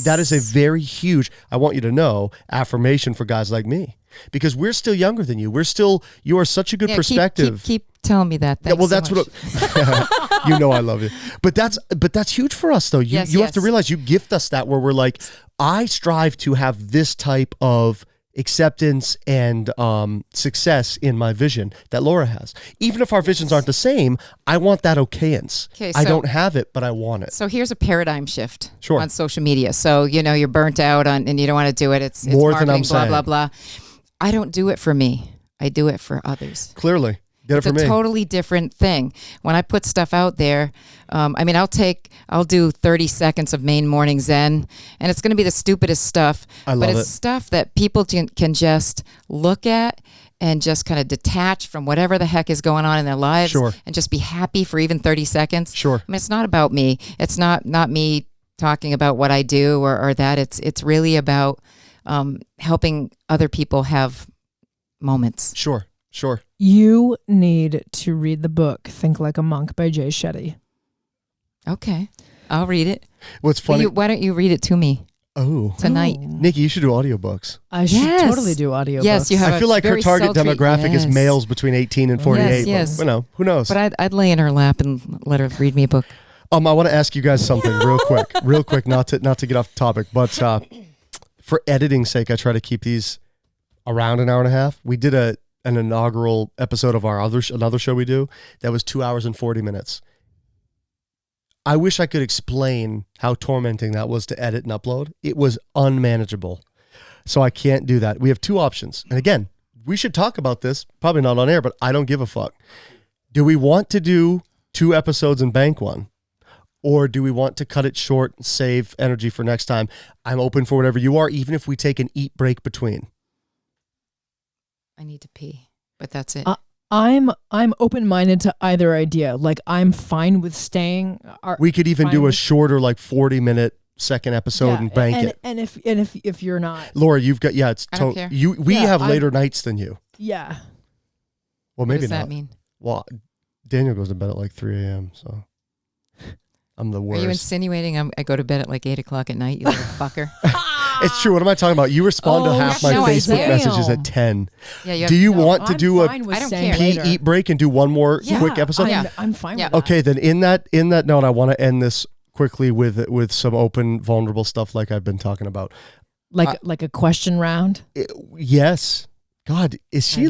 That is a very huge, I want you to know, affirmation for guys like me, because we're still younger than you. You are such a good perspective. Keep telling me that. Thanks that's so much. I love you. But that's huge for us though. You have to realize you gift us that, where we're I strive to have this type of acceptance and success in my vision that Laura has. Even if our visions aren't the same, I want that okayance. I don't have it, but I want it. So here's a paradigm shift Sure. on social media. So, you're burnt out and you don't want to do it. It's more marketing, than I'm blah, saying. blah, blah. I don't do it for me. I do it for others. Clearly. It's a totally different thing. When I put stuff out there, I'll do 30 seconds of Maine Morning Zen, and it's going to be the stupidest stuff. But it's stuff that people can just look at and just kind of detach from whatever the heck is going on in their lives, Sure. and just be happy for even 30 seconds. Sure. I mean, it's not about me. It's not me talking about what I do or that. It's really about helping other people have moments. Sure. You need to read the book Think Like a Monk by Jay Shetty. Okay. I'll read it. What's funny? Why don't you read it to me tonight? Nikki, you should do audiobooks. I should totally do audiobooks. Yes, you have. I feel like her target demographic is males between 18 and 48. Yes. But, who knows? But I'd lay in her lap and let her read me a book. I want to ask you guys something real quick, not to get off topic, but for editing's sake, I try to keep these around an hour and a half. We did an inaugural episode of our another show we do that was 2 hours and 40 minutes. I wish I could explain how tormenting that was to edit and upload. It was unmanageable. So I can't do that. We have two options. And again, we should talk about this, probably not on air, but I don't give a fuck. Do we want to do 2 episodes and bank one? Or do we want to cut it short and save energy for next time? I'm open for whatever you are, even if we take an eat break between. I need to pee, but that's it. I'm open-minded to either idea. Like, I'm fine with staying. We could even do a shorter, like 40-minute second episode and bank it. And if you're not, Laura, you've got it's I don't care. We have later nights than you. Yeah. Well, maybe what does not. that mean? Well, Daniel goes to bed at like 3 a.m. So I'm the worst. Are you insinuating I go to bed at like 8 o'clock at night, you little fucker? It's true. What am I talking about? You respond to half my no Facebook idea. messages at 10. Yeah, do you want to do I don't care. pee eat break and do one more quick episode? I'm fine with that. Okay, then in that note, I want to end this quickly with some open, vulnerable stuff like I've been talking about. Like a question round? Yes. God, is she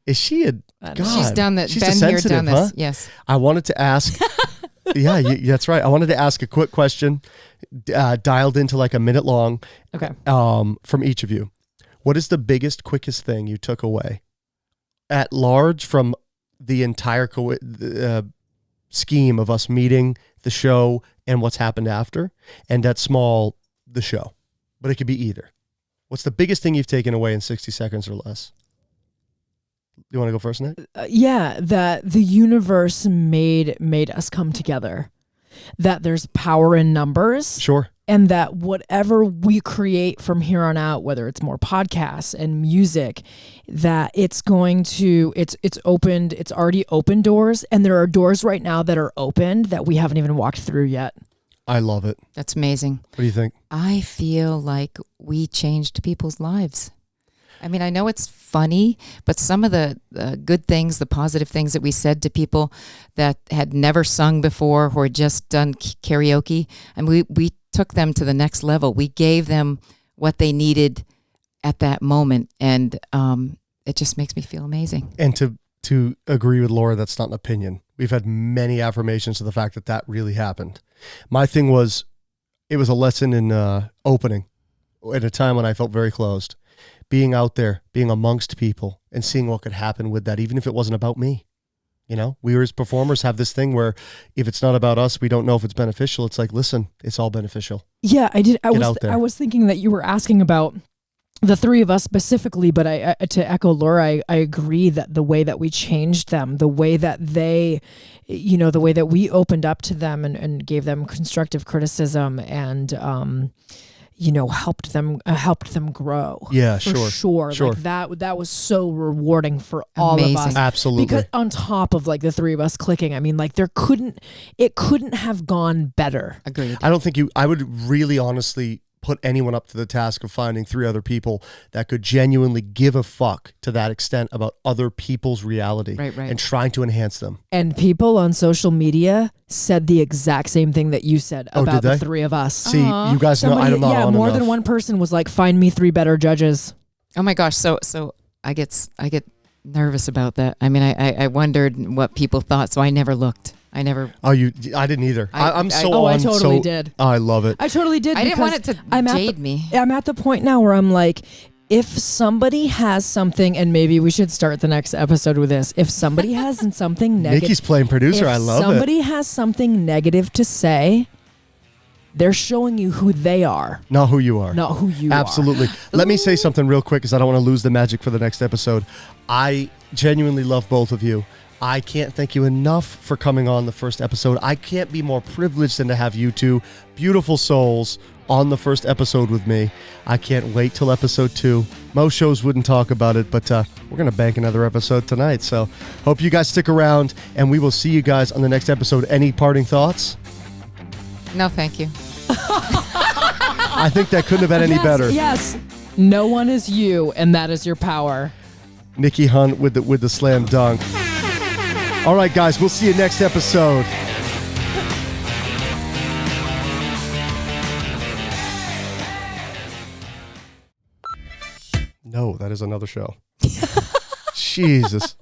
is she a God? She's done that. She's Been here, done this. Huh? Yes. I wanted to ask. Yeah, that's right. I wanted to ask a quick question, dialed into like a minute long. Okay. From each of you, what is the biggest, quickest thing you took away at large from the entire scheme of us meeting, the show, and what's happened after, and at small, the show? But it could be either. What's the biggest thing you've taken away in 60 seconds or less? You want to go first, Nick? Yeah, that the universe made us come together. That there's power in numbers. Sure. And that whatever we create from here on out, whether it's more podcasts and music, that it's already opened doors, and there are doors right now that are opened that we haven't even walked through yet. I love it. That's amazing. What do you think? I feel like we changed people's lives. I mean, I know it's funny, but some of the good things, the positive things that we said to people that had never sung before or had just done karaoke, and we took them to the next level. We gave them what they needed at that moment, and it just makes me feel amazing. And to agree with Laura, that's not an opinion. We've had many affirmations to the fact that really happened. My thing was, it was a lesson in opening at a time when I felt very closed. Being out there, being amongst people, and seeing what could happen with that, even if it wasn't about me. You know, we as performers have this thing where if it's not about us, we don't know if it's beneficial. It's like, listen, it's all beneficial. Yeah, I was thinking that you were asking about the three of us specifically, but I to echo Laura, I agree that the way that we changed them, the way that they, the way that we opened up to them and gave them constructive criticism and helped them grow. Yeah, sure. Like that was so rewarding for all Amazing. of us. Absolutely. Because on top of like the three of us clicking, I mean, like it couldn't have gone better. Agreed. I don't think I would really honestly put anyone up to the task of finding 3 other people that could genuinely give a fuck to that extent about other people's reality right. and trying to enhance them. And people on social media said the exact same thing that you said about the 3 of us. See, you guys know I'm not on more enough. than one person was like, find me 3 better judges. Oh my gosh. So I get nervous about that. I mean, I wondered what people thought, so I never looked. I didn't either. I'm so on. I totally did. I love it. I totally did. I didn't want it to jade me. I'm at the point now where I'm like, if somebody has something, and maybe we should start the next episode with this. If somebody has something negative, Nikki's playing producer. I love it. If somebody has something negative to say, they're showing you who they are. Not who you are. Not who you are. Absolutely. Let me say something real quick because I don't want to lose the magic for the next episode. I genuinely love both of you. I can't thank you enough for coming on the first episode. I can't be more privileged than to have you two beautiful souls on the first episode with me. I can't wait till episode 2. Most shows wouldn't talk about it, but we're going to bank another episode tonight. So hope you guys stick around, and we will see you guys on the next episode. Any parting thoughts? No, thank you. I think that couldn't have been any better. Yes. No one is you, and that is your power. Nikki Hunt with the slam dunk. All right, guys, we'll see you next episode. No, that is another show. Jesus.